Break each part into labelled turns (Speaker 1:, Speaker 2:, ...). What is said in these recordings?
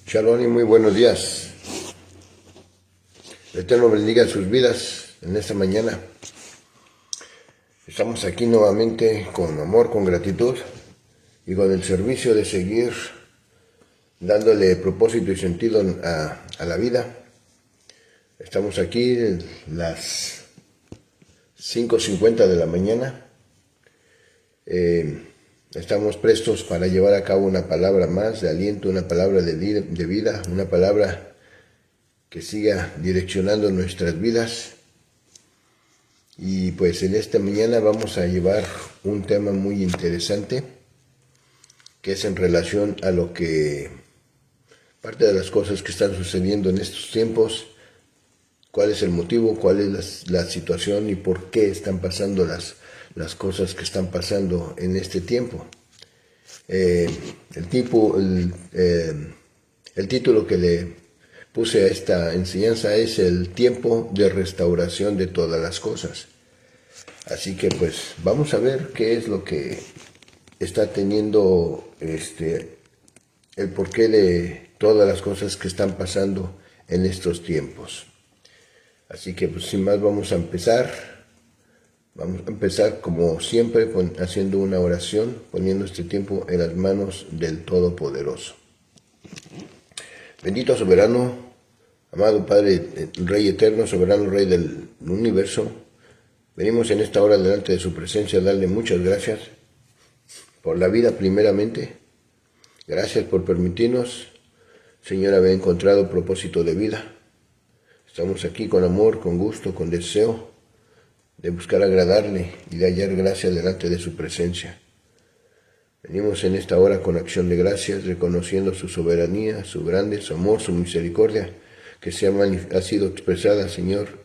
Speaker 1: Shalom y muy buenos días. El Eterno bendiga sus vidas en esta mañana. Estamos aquí nuevamente con amor, con gratitud y con el servicio de seguir dándole propósito y sentido a la vida. Estamos aquí las 5:50 de la mañana. Estamos prestos para llevar a cabo una palabra más de aliento, una palabra de vida, una palabra que siga direccionando nuestras vidas. Y pues en esta mañana vamos a llevar un tema muy interesante, que es en relación a lo que, parte de las cosas que están sucediendo en estos tiempos, cuál es el motivo, cuál es la situación y por qué están pasando las cosas que están pasando en este tiempo. El título que le puse a esta enseñanza es el tiempo de restauración de todas las cosas. Así que pues vamos a ver qué es lo que está teniendo el porqué de todas las cosas que están pasando en estos tiempos. Así que pues sin más vamos a empezar. Vamos a empezar como siempre haciendo una oración, poniendo este tiempo en las manos del Todopoderoso. Bendito soberano, amado Padre, Rey eterno, soberano Rey del universo, venimos en esta hora delante de su presencia a darle muchas gracias por la vida primeramente. Gracias por permitirnos, Señor, haber encontrado propósito de vida. Estamos aquí con amor, con gusto, con deseo de buscar agradarle y de hallar gracia delante de su presencia. Venimos en esta hora con acción de gracias, reconociendo su soberanía, su grande, su amor, su misericordia, que ha sido expresada, Señor,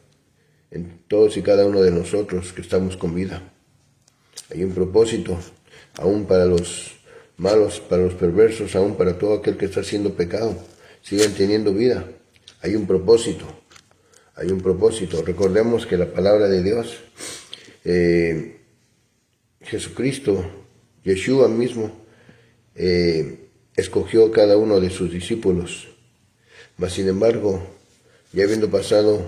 Speaker 1: en todos y cada uno de nosotros que estamos con vida. Hay un propósito, aún para los malos, para los perversos, aún para todo aquel que está haciendo pecado, siguen teniendo vida. Hay un propósito. Hay un propósito. Recordemos que la palabra de Dios, Jesucristo, Yeshua mismo, escogió cada uno de sus discípulos. Mas sin embargo, ya habiendo pasado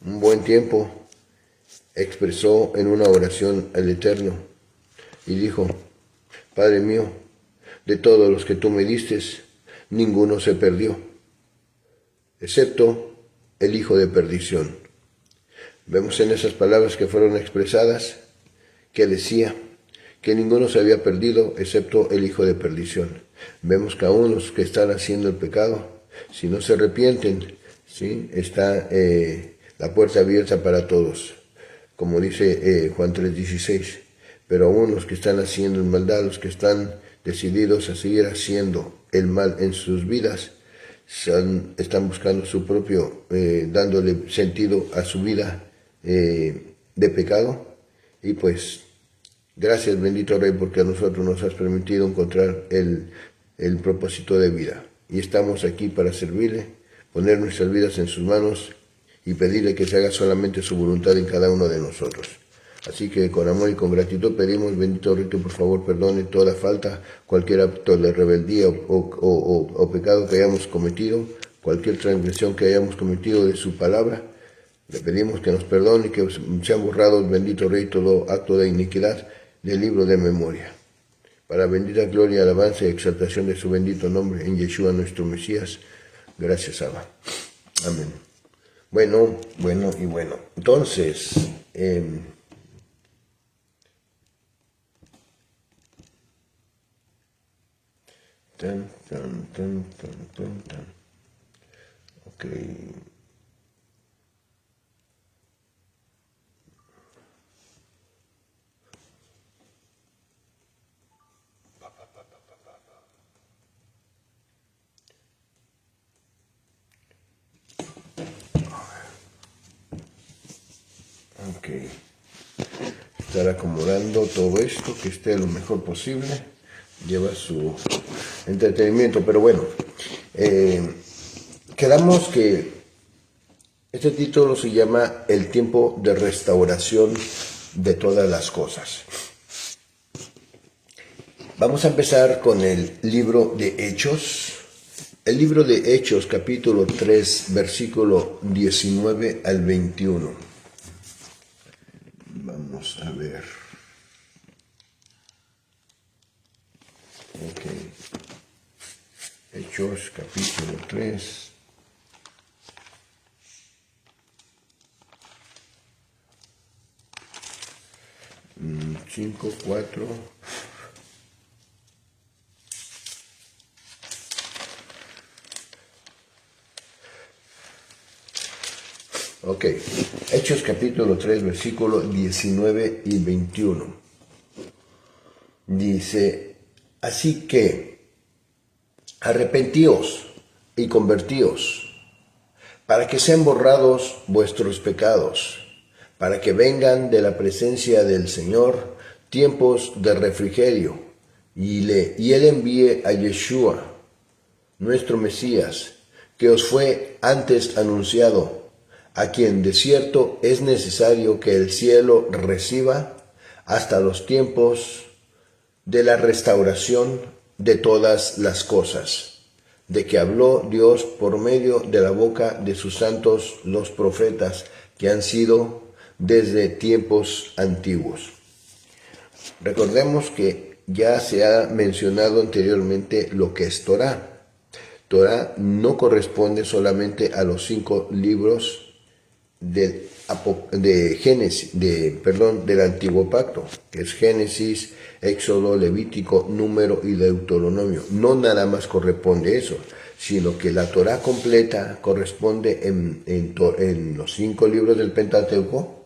Speaker 1: un buen tiempo, expresó en una oración al Eterno y dijo: Padre mío, de todos los que tú me diste, ninguno se perdió, excepto el hijo de perdición. Vemos en esas palabras que fueron expresadas que decía que ninguno se había perdido excepto el hijo de perdición. Vemos que aún los que están haciendo el pecado, si no se arrepienten, ¿sí?, está la puerta abierta para todos, como dice Juan 3:16. Pero aún los que están haciendo maldad, los que están decididos a seguir haciendo el mal en sus vidas, están buscando su propio, dándole sentido a su vida de pecado. Y pues, gracias, bendito Rey, porque a nosotros nos has permitido encontrar el propósito de vida. Y estamos aquí para servirle, poner nuestras vidas en sus manos y pedirle que se haga solamente su voluntad en cada uno de nosotros. Así que con amor y con gratitud pedimos, bendito Rey, que por favor perdone toda falta, cualquier acto de rebeldía o pecado que hayamos cometido, cualquier transgresión que hayamos cometido de su palabra. Le pedimos que nos perdone y que sean borrados, bendito Rey, todo acto de iniquidad del libro de memoria. Para bendita gloria, alabanza y exaltación de su bendito nombre, en Yeshua nuestro Mesías. Gracias, Abba. Amén. Bueno. Entonces, ok. Ok. Estar acomodando todo esto, que esté lo mejor posible. Lleva su entretenimiento, pero bueno, quedamos que este título se llama El tiempo de restauración de todas las cosas. Vamos a empezar con el libro de Hechos, El libro de Hechos, capítulo 3, versículo 19 al 21. Vamos a ver. Ok. Hechos, capítulo 3. 5, 4. Ok, Hechos capítulo 3, versículo 19 y 21. Dice, así que arrepentíos y convertíos, para que sean borrados vuestros pecados, para que vengan de la presencia del Señor tiempos de refrigerio, y Él envíe a Yeshua, nuestro Mesías, que os fue antes anunciado, a quien de cierto es necesario que el cielo reciba hasta los tiempos de la restauración de todas las cosas, de que habló Dios por medio de la boca de sus santos los profetas, que han sido desde tiempos antiguos. Recordemos que ya se ha mencionado anteriormente lo que es Torá. Torá no corresponde solamente a los 5 libros del Antiguo Pacto, que es Génesis, Éxodo, Levítico, Número y Deuteronomio. No nada más corresponde eso, sino que la Torá completa corresponde en los 5 libros del Pentateuco,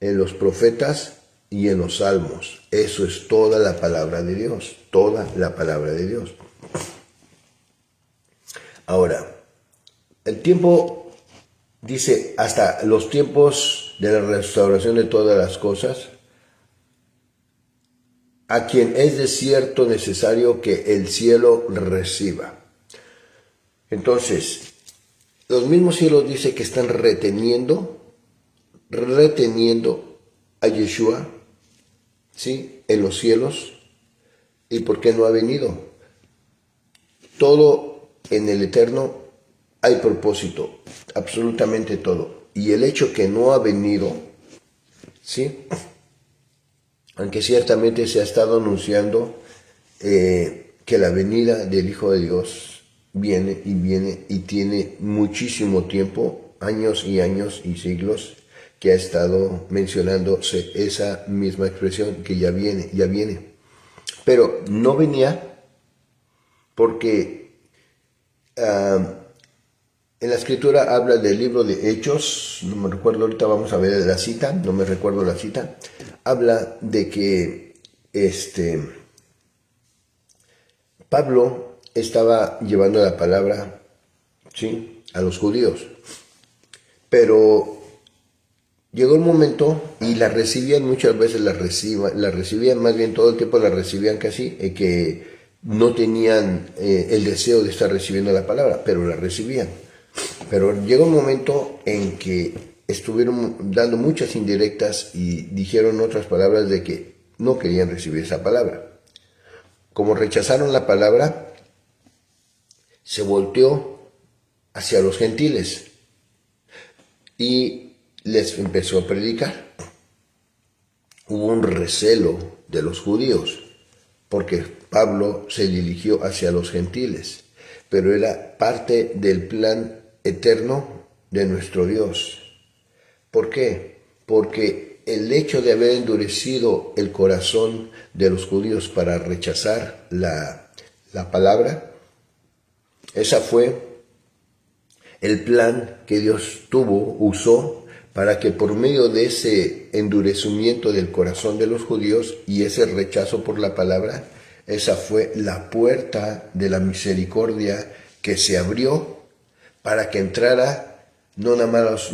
Speaker 1: en los profetas y en los salmos. Eso es toda la palabra de Dios, toda la palabra de Dios. Ahora, el tiempo dice hasta los tiempos de la restauración de todas las cosas, a quien es de cierto necesario que el cielo reciba. Entonces, los mismos cielos dice que están reteniendo a Yeshua, ¿sí?, en los cielos. ¿Y por qué no ha venido? Todo en el eterno hay propósito, absolutamente todo. Y el hecho que no ha venido, ¿sí?, aunque ciertamente se ha estado anunciando que la venida del Hijo de Dios viene y tiene muchísimo tiempo, años y siglos, que ha estado mencionándose esa misma expresión, que ya viene. Pero no venía porque en la escritura habla del libro de Hechos, no me recuerdo, ahorita vamos a ver la cita, no me recuerdo la cita, habla de que Pablo estaba llevando la palabra, ¿sí?, a los judíos, pero llegó un momento y la recibían, muchas veces la recibían, más bien todo el tiempo la recibían casi, que no tenían el deseo de estar recibiendo la palabra, pero la recibían. Pero llegó un momento en que estuvieron dando muchas indirectas y dijeron otras palabras de que no querían recibir esa palabra. Como rechazaron la palabra, se volteó hacia los gentiles y les empezó a predicar. Hubo un recelo de los judíos porque Pablo se dirigió hacia los gentiles, pero era parte del plan eterno de nuestro Dios. ¿Por qué? Porque el hecho de haber endurecido el corazón de los judíos para rechazar la palabra, esa fue el plan que Dios usó para que por medio de ese endurecimiento del corazón de los judíos y ese rechazo por la palabra, esa fue la puerta de la misericordia que se abrió para que entrara no nada más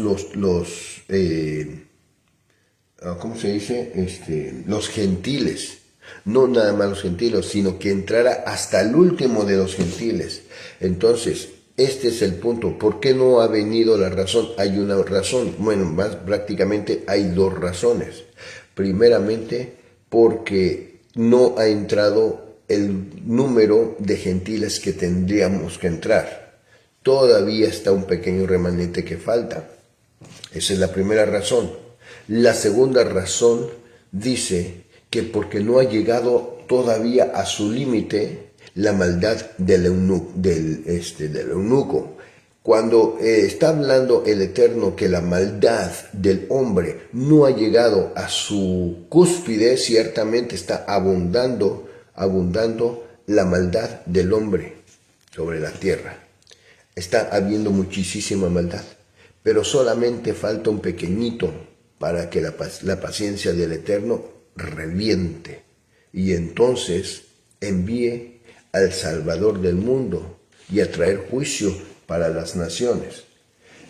Speaker 1: ¿cómo se dice? Los gentiles, no nada más los gentiles, sino que entrara hasta el último de los gentiles. Entonces, este es el punto. ¿Por qué no ha venido la razón? Hay una razón, bueno, más prácticamente hay 2 razones. Primeramente, porque no ha entrado el número de gentiles que tendríamos que entrar. todavía está un pequeño remanente que falta. Esa es la primera razón. La segunda razón dice que porque no ha llegado todavía a su límite la maldad del eunuco. Cuando está hablando el Eterno que la maldad del hombre no ha llegado a su cúspide, ciertamente está abundando la maldad del hombre sobre la tierra. Está habiendo muchísima maldad, pero solamente falta un pequeñito para que la paciencia del Eterno reviente y entonces envíe al Salvador del mundo y a traer juicio para las naciones.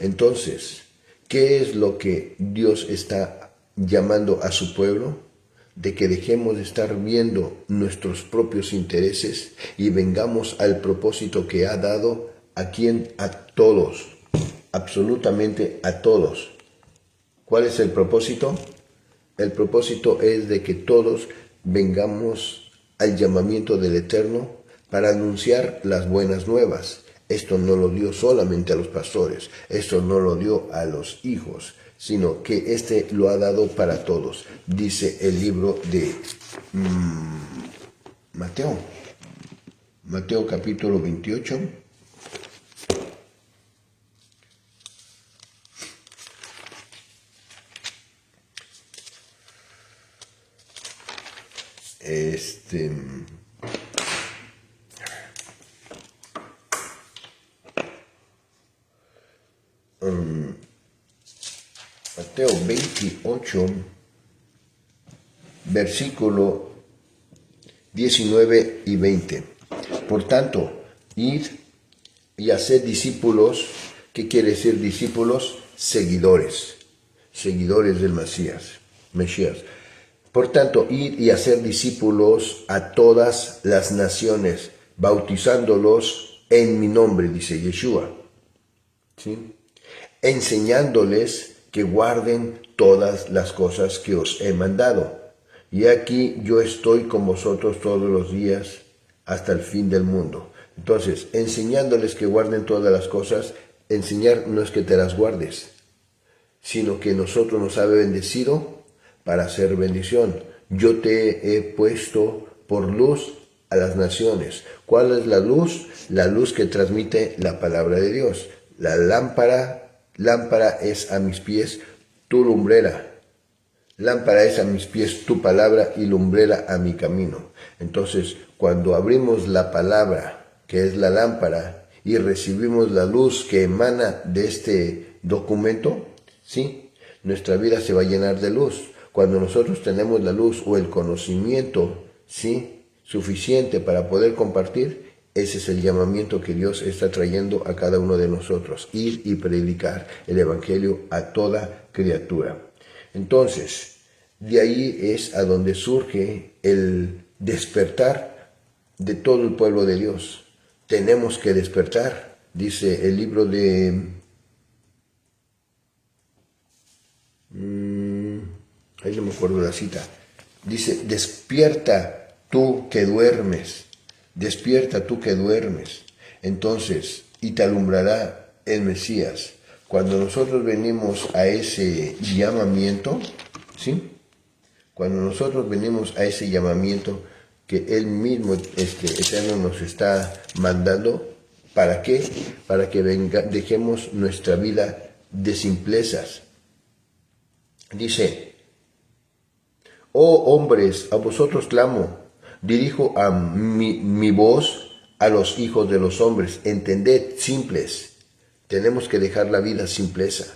Speaker 1: Entonces, ¿qué es lo que Dios está llamando a su pueblo? De que dejemos de estar viendo nuestros propios intereses y vengamos al propósito que ha dado a todos, absolutamente a todos. ¿Cuál es el propósito? El propósito es de que todos vengamos al llamamiento del Eterno para anunciar las buenas nuevas. Esto no lo dio solamente a los pastores, esto no lo dio a los hijos, sino que lo ha dado para todos. Dice el libro de Mateo capítulo 28. Mateo 28, versículo 19 y 20. Por tanto, id y haced discípulos. ¿Qué quiere decir discípulos? Seguidores del Mesías. Por tanto, id y hacer discípulos a todas las naciones, bautizándolos en mi nombre, dice Yeshua, ¿sí? Enseñándoles que guarden todas las cosas que os he mandado. Y aquí yo estoy con vosotros todos los días hasta el fin del mundo. Entonces, enseñándoles que guarden todas las cosas, enseñar no es que te las guardes, sino que nosotros nos ha bendecido para hacer bendición. Yo te he puesto por luz a las naciones. ¿Cuál es la luz? La luz que transmite la palabra de Dios. La lámpara es a mis pies tu lumbrera. Lámpara es a mis pies tu palabra y lumbrera a mi camino. Entonces, cuando abrimos la palabra, que es la lámpara, y recibimos la luz que emana de este documento, ¿sí? Nuestra vida se va a llenar de luz. Cuando nosotros tenemos la luz o el conocimiento, ¿sí?, suficiente para poder compartir, ese es el llamamiento que Dios está trayendo a cada uno de nosotros, ir y predicar el Evangelio a toda criatura. Entonces, de ahí es a donde surge el despertar de todo el pueblo de Dios. Tenemos que despertar, dice el libro de ahí no me acuerdo la cita. Dice, despierta tú que duermes. Despierta tú que duermes. Entonces, y te alumbrará el Mesías. Cuando nosotros venimos a ese llamamiento, ¿sí? Cuando nosotros venimos a ese llamamiento que Él mismo, Eterno, nos está mandando, ¿para qué? Para que dejemos nuestra vida de simplezas. Dice, oh hombres, a vosotros clamo, dirijo a mi voz a los hijos de los hombres. Entended, simples. Tenemos que dejar la vida simpleza,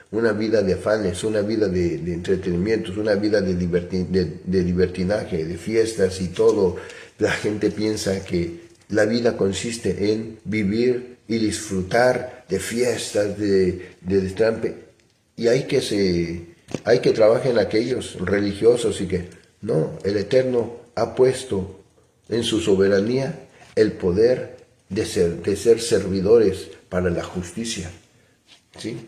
Speaker 1: una vida de afanes, una vida de entretenimientos, una vida de libertinaje, de fiestas y todo. La gente piensa que la vida consiste en vivir y disfrutar de fiestas, de destrampe, y hay que trabajar en aquellos religiosos y que no, el Eterno ha puesto en su soberanía el poder de ser servidores para la justicia, ¿sí?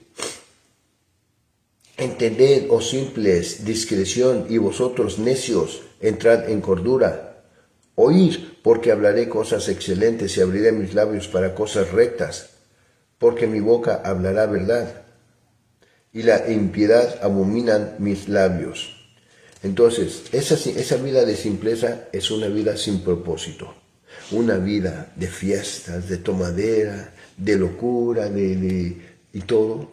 Speaker 1: Entended, oh simples, discreción, y vosotros necios, entrad en cordura. Oíd, porque hablaré cosas excelentes y abriré mis labios para cosas rectas. porque mi boca hablará verdad, y la impiedad abominan mis labios. Entonces, esa vida de simpleza es una vida sin propósito, una vida de fiestas, de tomadera, de locura, y todo,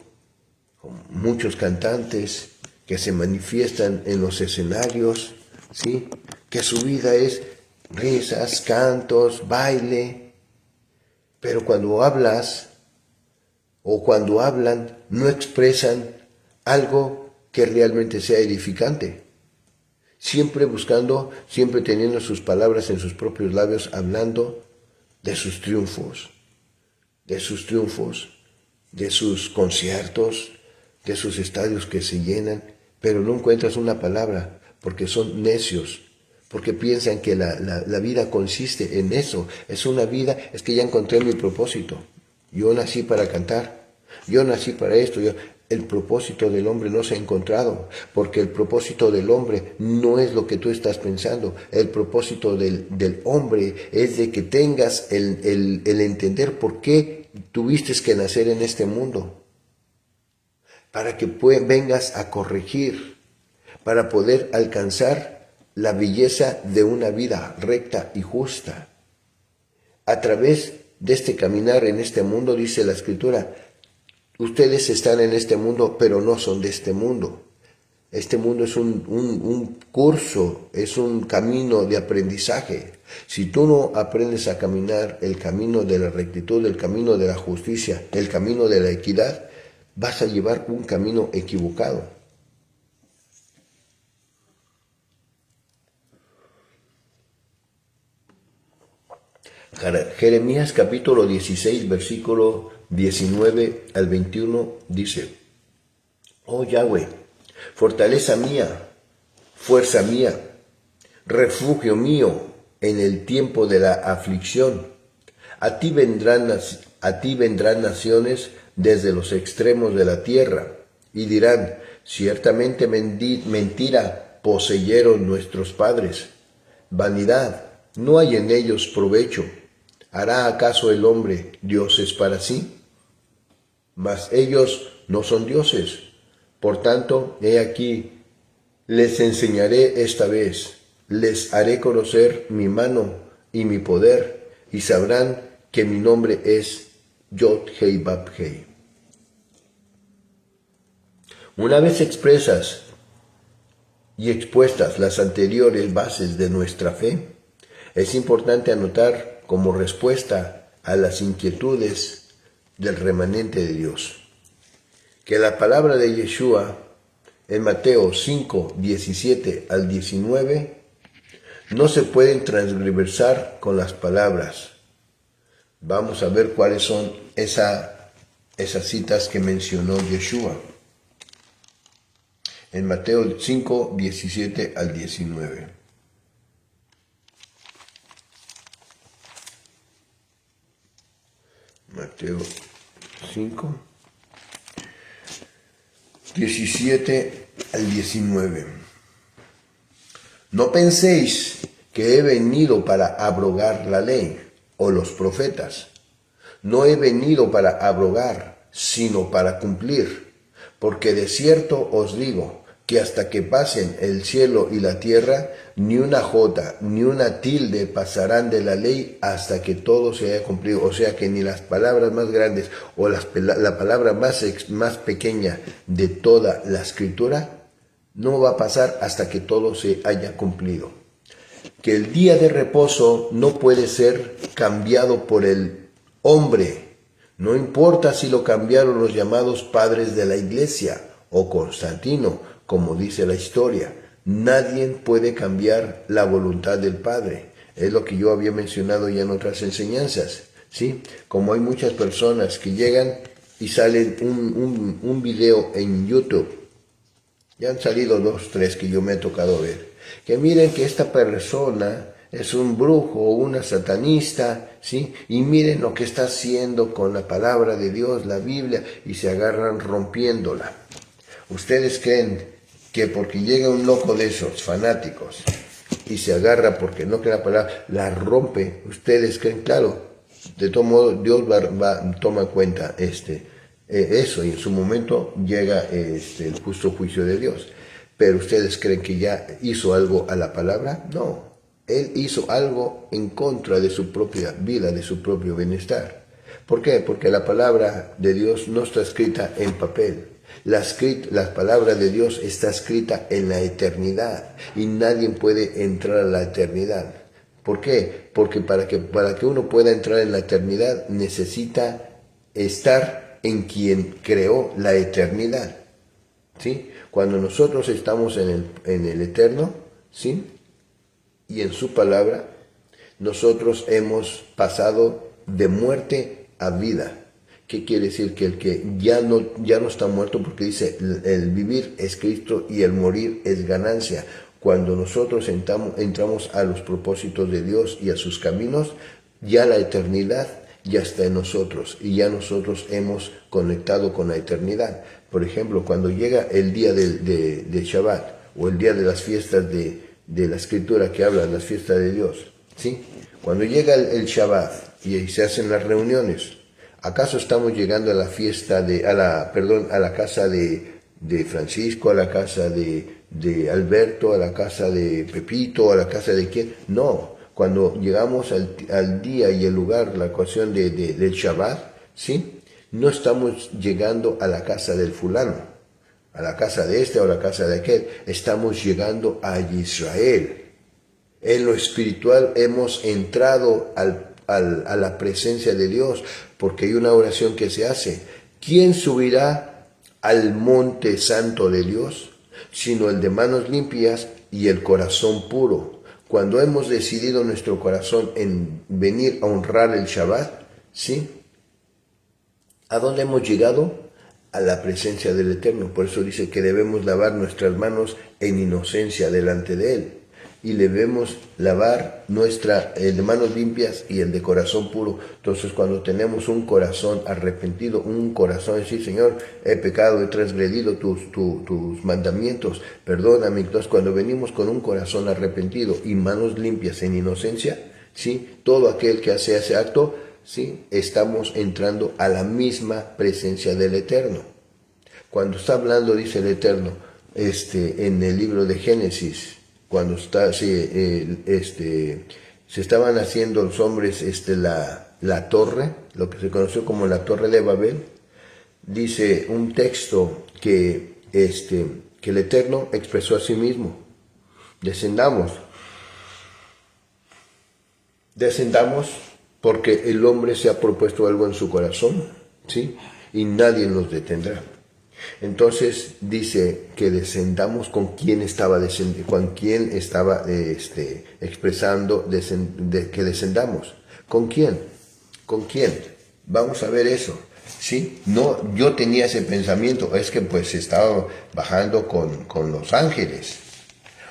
Speaker 1: con muchos cantantes que se manifiestan en los escenarios, ¿sí? Que su vida es risas, cantos, baile, pero cuando hablas o cuando hablan no expresan algo que realmente sea edificante. Siempre buscando, siempre teniendo sus palabras en sus propios labios, hablando de sus triunfos, de sus triunfos, de sus conciertos, de sus estadios que se llenan, pero no encuentras una palabra, porque son necios, porque piensan que la vida consiste en eso. Es una vida, es que ya encontré mi propósito. Yo nací para cantar, yo nací para esto. El propósito del hombre no se ha encontrado, porque el propósito del hombre no es lo que tú estás pensando. El propósito del hombre es de que tengas el entender por qué tuviste que nacer en este mundo, para que vengas a corregir, para poder alcanzar la belleza de una vida recta y justa. A través de este caminar en este mundo, dice la Escritura, ustedes están en este mundo, pero no son de este mundo. Este mundo es un curso, es un camino de aprendizaje. Si tú no aprendes a caminar el camino de la rectitud, el camino de la justicia, el camino de la equidad, vas a llevar un camino equivocado. Jeremías capítulo 16, versículo 19 al 21 dice: Oh Yahweh, fortaleza mía, fuerza mía, refugio mío en el tiempo de la aflicción. A ti vendrán naciones desde los extremos de la tierra, y dirán: ciertamente mentira poseyeron nuestros padres. Vanidad, no hay en ellos provecho. ¿Hará acaso el hombre dioses para sí? Mas ellos no son dioses. Por tanto, he aquí, les enseñaré esta vez, les haré conocer mi mano y mi poder, y sabrán que mi nombre es Yod-Hei-Bab-Hei. Una vez expresas y expuestas las anteriores bases de nuestra fe, es importante anotar como respuesta a las inquietudes del remanente de Dios, que la palabra de Yeshua en Mateo 5, 17 al 19 no se pueden transversar con las palabras. Vamos a ver cuáles son esas citas que mencionó Yeshua. En Mateo 5, 17 al 19. Mateo 5, 17 al 19. No penséis que he venido para abrogar la ley o los profetas. No he venido para abrogar, sino para cumplir. Porque de cierto os digo que hasta que pasen el cielo y la tierra, ni una jota, ni una tilde pasarán de la ley hasta que todo se haya cumplido. O sea que ni las palabras más grandes o la palabra más pequeña de toda la escritura no va a pasar hasta que todo se haya cumplido. Que el día de reposo no puede ser cambiado por el hombre. No importa si lo cambiaron los llamados padres de la iglesia o Constantino, como dice la historia. Nadie puede cambiar la voluntad del Padre. Es lo que yo había mencionado ya en otras enseñanzas, ¿sí? Como hay muchas personas que llegan y salen un video en YouTube. Ya han salido 2, 3 que yo me he tocado ver. Que miren que esta persona es un brujo o una satanista, ¿sí? Y miren lo que está haciendo con la palabra de Dios, la Biblia, y se agarran rompiéndola. ¿Ustedes creen que porque llega un loco de esos fanáticos y se agarra porque no cree la palabra, la rompe? ¿Ustedes creen? Claro, De todo modo, Dios toma en cuenta eso, y en su momento llega el justo juicio de Dios. Pero ¿ustedes creen que ya hizo algo a la palabra? No. Él hizo algo en contra de su propia vida, de su propio bienestar. ¿Por qué? Porque la palabra de Dios no está escrita en papel. La palabra de Dios está escrita en la eternidad y nadie puede entrar a la eternidad. ¿Por qué? Porque para que uno pueda entrar en la eternidad necesita estar en quien creó la eternidad. ¿Sí? Cuando nosotros estamos en el eterno, ¿sí?, y en su palabra, nosotros hemos pasado de muerte a vida. ¿Qué quiere decir? Que el que ya no está muerto, porque dice, el vivir es Cristo y el morir es ganancia. Cuando nosotros entramos a los propósitos de Dios y a sus caminos, ya la eternidad ya está en nosotros y ya nosotros hemos conectado con la eternidad. Por ejemplo, cuando llega el día de Shabbat o el día de las fiestas de la Escritura que habla de las fiestas de Dios, ¿sí? Cuando llega el Shabbat y se hacen las reuniones, ¿acaso estamos llegando a la fiesta a la casa de Francisco, a la casa de Alberto, a la casa de Pepito, a la casa de quién? No. Cuando llegamos al día y el lugar, la ocasión del Shabbat, ¿sí?, no estamos llegando a la casa del fulano, a la casa de este o a la casa de aquel. Estamos llegando a Israel. En lo espiritual hemos entrado a la presencia de Dios, porque hay una oración que se hace. ¿Quién subirá al monte santo de Dios? Sino el de manos limpias y el corazón puro. Cuando hemos decidido nuestro corazón en venir a honrar el Shabbat, ¿sí?, ¿a dónde hemos llegado? A la presencia del Eterno. Por eso dice que debemos lavar nuestras manos en inocencia delante de Él. Y debemos lavar el de manos limpias y el de corazón puro. Entonces, cuando tenemos un corazón arrepentido, un corazón decir, Señor, he pecado, he transgredido tus mandamientos, perdóname. Entonces, cuando venimos con un corazón arrepentido y manos limpias en inocencia, ¿sí?, todo aquel que hace ese acto, ¿sí?, estamos entrando a la misma presencia del Eterno. Cuando está hablando, dice el Eterno, en el libro de Génesis, cuando se estaban haciendo los hombres la torre, lo que se conoció como la Torre de Babel, dice un texto que el Eterno expresó a sí mismo: descendamos porque el hombre se ha propuesto algo en su corazón, ¿sí?, y nadie nos detendrá. Entonces dice que descendamos con quien estaba expresando que descendamos. ¿Con quién? ¿Con quién? Vamos a ver eso. ¿Sí? No, yo tenía ese pensamiento, es que pues estaba bajando con los ángeles,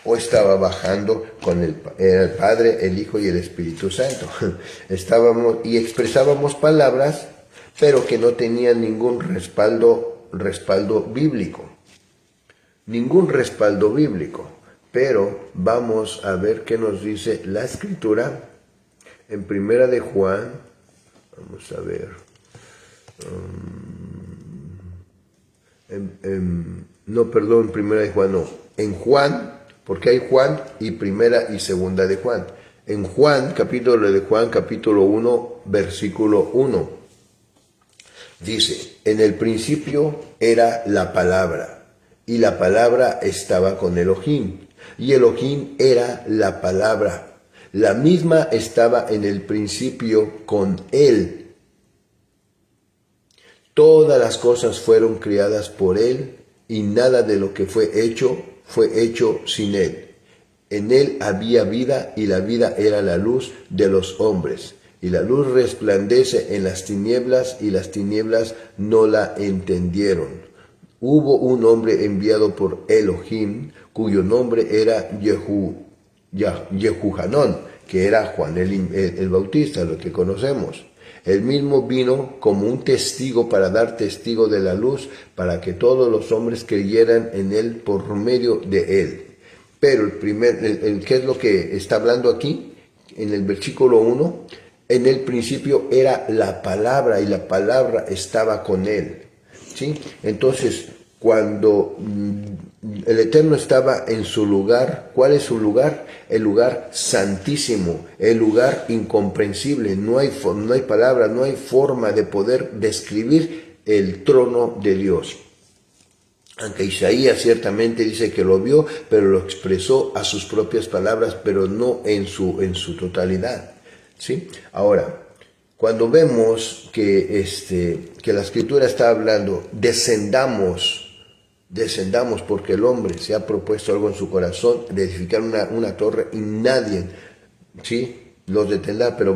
Speaker 1: o estaba bajando con el Padre, el Hijo y el Espíritu Santo. Estábamos y expresábamos palabras, pero que no tenían ningún respaldo bíblico. Ningún respaldo bíblico. Pero vamos a ver qué nos dice la Escritura en Primera de Juan. Vamos a ver. Primera de Juan no. En Juan, porque hay Juan y Primera y Segunda de Juan. En Juan, capítulo 1, versículo 1. Dice, en el principio era la palabra, y la palabra estaba con Elohim, y Elohim era la palabra. La misma estaba en el principio con él. Todas las cosas fueron creadas por él, y nada de lo que fue hecho sin él. En él había vida, y la vida era la luz de los hombres. Y la luz resplandece en las tinieblas, y las tinieblas no la entendieron. Hubo un hombre enviado por Elohim, cuyo nombre era Yehuhanón, que era Juan el Bautista, lo que conocemos. Él mismo vino como un testigo para dar testigo de la luz, para que todos los hombres creyeran en él por medio de él. Pero ¿qué es lo que está hablando aquí? En el versículo 1, en el principio era la palabra y la palabra estaba con él. ¿Sí? Entonces, cuando el Eterno estaba en su lugar, ¿cuál es su lugar? El lugar santísimo, el lugar incomprensible. No hay palabra, no hay forma de poder describir el trono de Dios. Aunque Isaías ciertamente dice que lo vio, pero lo expresó a sus propias palabras, pero no en su totalidad. ¿Sí? Ahora, cuando vemos que la Escritura está hablando, descendamos porque el hombre se ha propuesto algo en su corazón, de edificar una torre y nadie, ¿sí?, los detendrá, pero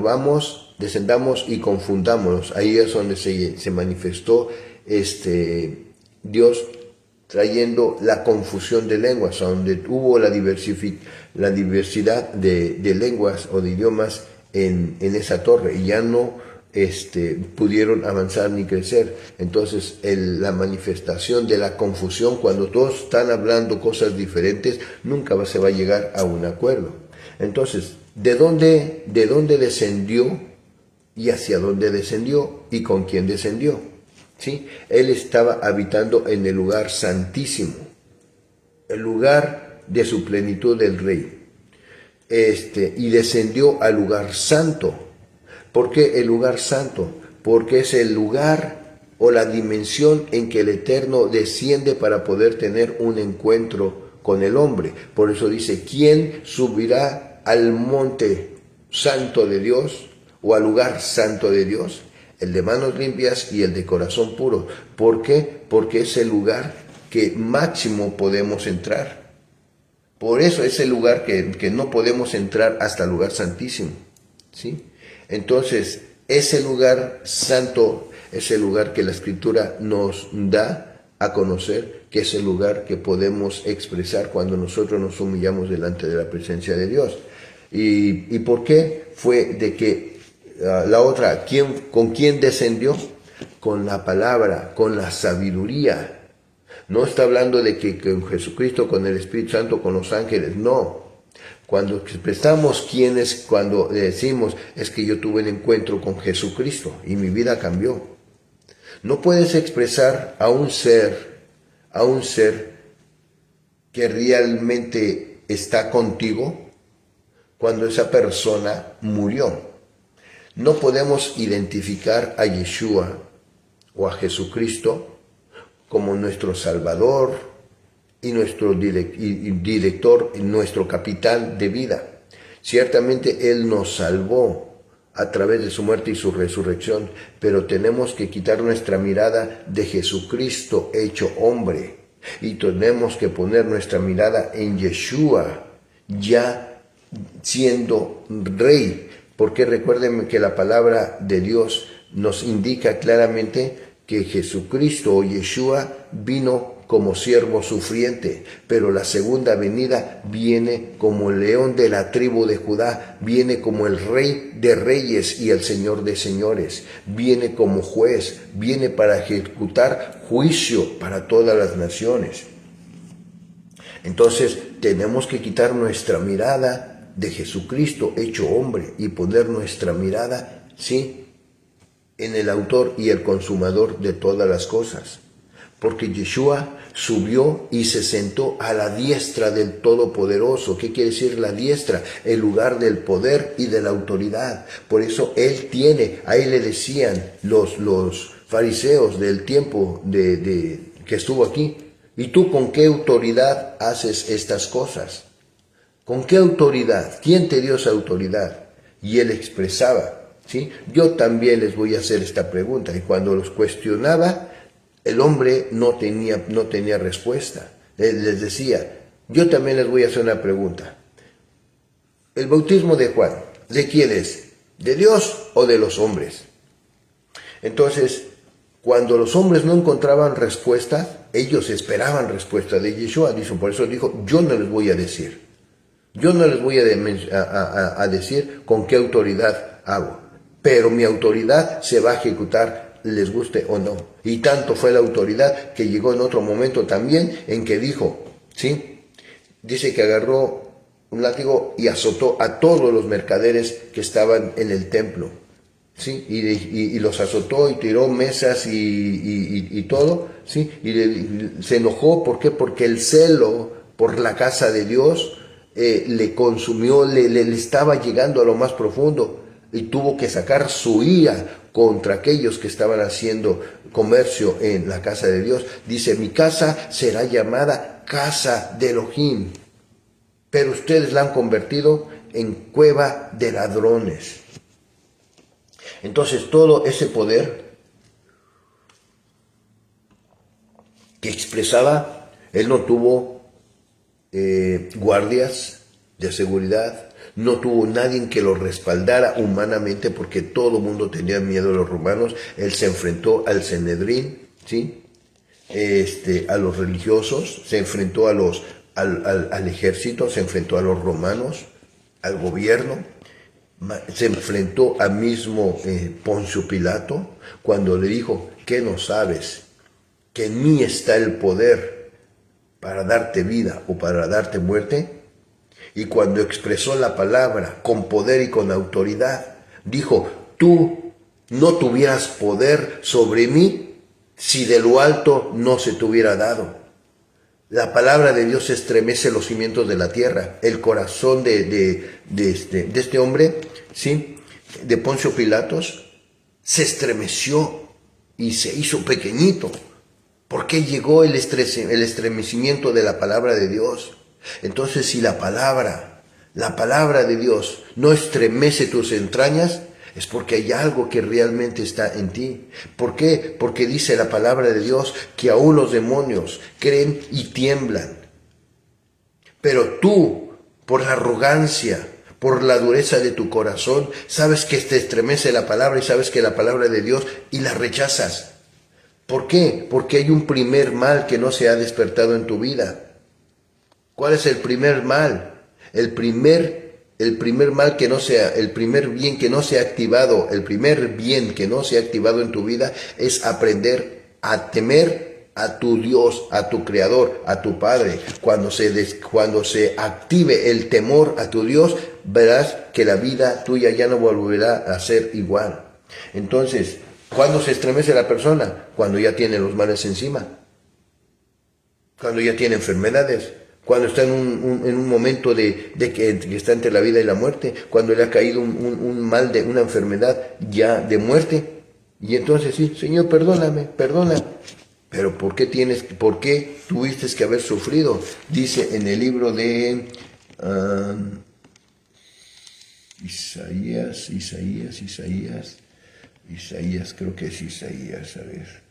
Speaker 1: descendamos y confundámonos. Ahí es donde se manifestó Dios trayendo la confusión de lenguas, donde hubo la diversidad de lenguas o de idiomas en esa torre, y ya no pudieron avanzar ni crecer. Entonces la manifestación de la confusión, cuando todos están hablando cosas diferentes, nunca se va a llegar a un acuerdo. Entonces, ¿de dónde descendió y hacia dónde descendió y con quién descendió? ¿Sí? Él estaba habitando en el lugar santísimo, el lugar de su plenitud del Rey. Y descendió al lugar santo. ¿Por qué el lugar santo? Porque es el lugar o la dimensión en que el Eterno desciende para poder tener un encuentro con el hombre. Por eso dice, ¿quién subirá al monte santo de Dios o al lugar santo de Dios? El de manos limpias y el de corazón puro. ¿Por qué? Porque es el lugar que máximo podemos entrar. Por eso es el lugar que no podemos entrar hasta el lugar santísimo, ¿sí? Entonces, ese lugar santo es el lugar que la Escritura nos da a conocer, que es el lugar que podemos expresar cuando nosotros nos humillamos delante de la presencia de Dios. ¿Y por qué? Fue de que la otra, ¿con quién descendió? Con la palabra, con la sabiduría. No está hablando de que con Jesucristo, con el Espíritu Santo, con los ángeles, no. Cuando expresamos cuando decimos, es que yo tuve un encuentro con Jesucristo y mi vida cambió. No puedes expresar a un ser que realmente está contigo cuando esa persona murió. No podemos identificar a Yeshua o a Jesucristo como nuestro Salvador y nuestro director, nuestro capitán de vida. Ciertamente Él nos salvó a través de su muerte y su resurrección, pero tenemos que quitar nuestra mirada de Jesucristo hecho hombre y tenemos que poner nuestra mirada en Yeshua, ya siendo Rey, porque recuerden que la palabra de Dios nos indica claramente que Jesucristo o Yeshua vino como siervo sufriente, pero la segunda venida viene como el león de la tribu de Judá, viene como el Rey de reyes y el Señor de señores, viene como juez, viene para ejecutar juicio para todas las naciones. Entonces tenemos que quitar nuestra mirada de Jesucristo hecho hombre y poner nuestra mirada, sí, en el autor y el consumador de todas las cosas. Porque Yeshua subió y se sentó a la diestra del Todopoderoso. ¿Qué quiere decir la diestra? El lugar del poder y de la autoridad. Por eso ahí le decían los fariseos del tiempo que estuvo aquí, ¿y tú con qué autoridad haces estas cosas? ¿Con qué autoridad? ¿Quién te dio esa autoridad? Y él expresaba, ¿sí? Yo también les voy a hacer esta pregunta. Y cuando los cuestionaba, el hombre no tenía respuesta. Él les decía, yo también les voy a hacer una pregunta. ¿El bautismo de Juan, de quién es? ¿De Dios o de los hombres? Entonces, cuando los hombres no encontraban respuesta, ellos esperaban respuesta de Yeshua. Por eso dijo, yo no les voy a decir. Yo no les voy a decir con qué autoridad hago. Pero mi autoridad se va a ejecutar, les guste o no. Y tanto fue la autoridad que llegó en otro momento también en que dijo, ¿sí? Dice que agarró un látigo y azotó a todos los mercaderes que estaban en el templo. ¿sí? Y los azotó y tiró mesas y todo, ¿sí? Se enojó, ¿por qué? Porque el celo por la casa de Dios le consumió, le estaba llegando a lo más profundo y tuvo que sacar su ira contra aquellos que estaban haciendo comercio en la casa de Dios. Dice, mi casa será llamada casa de Elohim, pero ustedes la han convertido en cueva de ladrones. Entonces todo ese poder que expresaba, él no tuvo guardias de seguridad, no tuvo nadie que lo respaldara humanamente porque todo el mundo tenía miedo a los romanos. Él se enfrentó al Sanedrín, ¿sí? A los religiosos, se enfrentó al ejército, se enfrentó a los romanos, al gobierno, se enfrentó al mismo Poncio Pilato cuando le dijo, ¿qué no sabes? Que en mí está el poder para darte vida o para darte muerte. Y cuando expresó la palabra con poder y con autoridad, dijo, tú no tuvieras poder sobre mí si de lo alto no se te hubiera dado. La palabra de Dios estremece los cimientos de la tierra. El corazón de este hombre, ¿sí? De Poncio Pilatos, se estremeció y se hizo pequeñito. ¿Por qué llegó el estremecimiento de la palabra de Dios? Entonces, si la palabra de Dios no estremece tus entrañas, es porque hay algo que realmente está en ti. ¿Por qué? Porque dice la palabra de Dios que aún los demonios creen y tiemblan. Pero tú, por la arrogancia, por la dureza de tu corazón, sabes que te estremece la palabra y sabes que la palabra de Dios y la rechazas. ¿Por qué? Porque hay un primer mal que no se ha despertado en tu vida. ¿Cuál es el primer mal? El primer mal que no sea, el primer bien que no se ha activado, el primer bien que no se ha activado en tu vida es aprender a temer a tu Dios, a tu Creador, a tu Padre. Cuando se active el temor a tu Dios, verás que la vida tuya ya no volverá a ser igual. Entonces, ¿cuándo se estremece la persona? Cuando ya tiene los males encima, cuando ya tiene enfermedades, cuando está en un momento de que está entre la vida y la muerte, cuando le ha caído un mal de una enfermedad ya de muerte. Y entonces sí, Señor, perdóname. Pero ¿por qué tuviste que haber sufrido? Dice en el libro de Isaías, creo que es Isaías, a ver.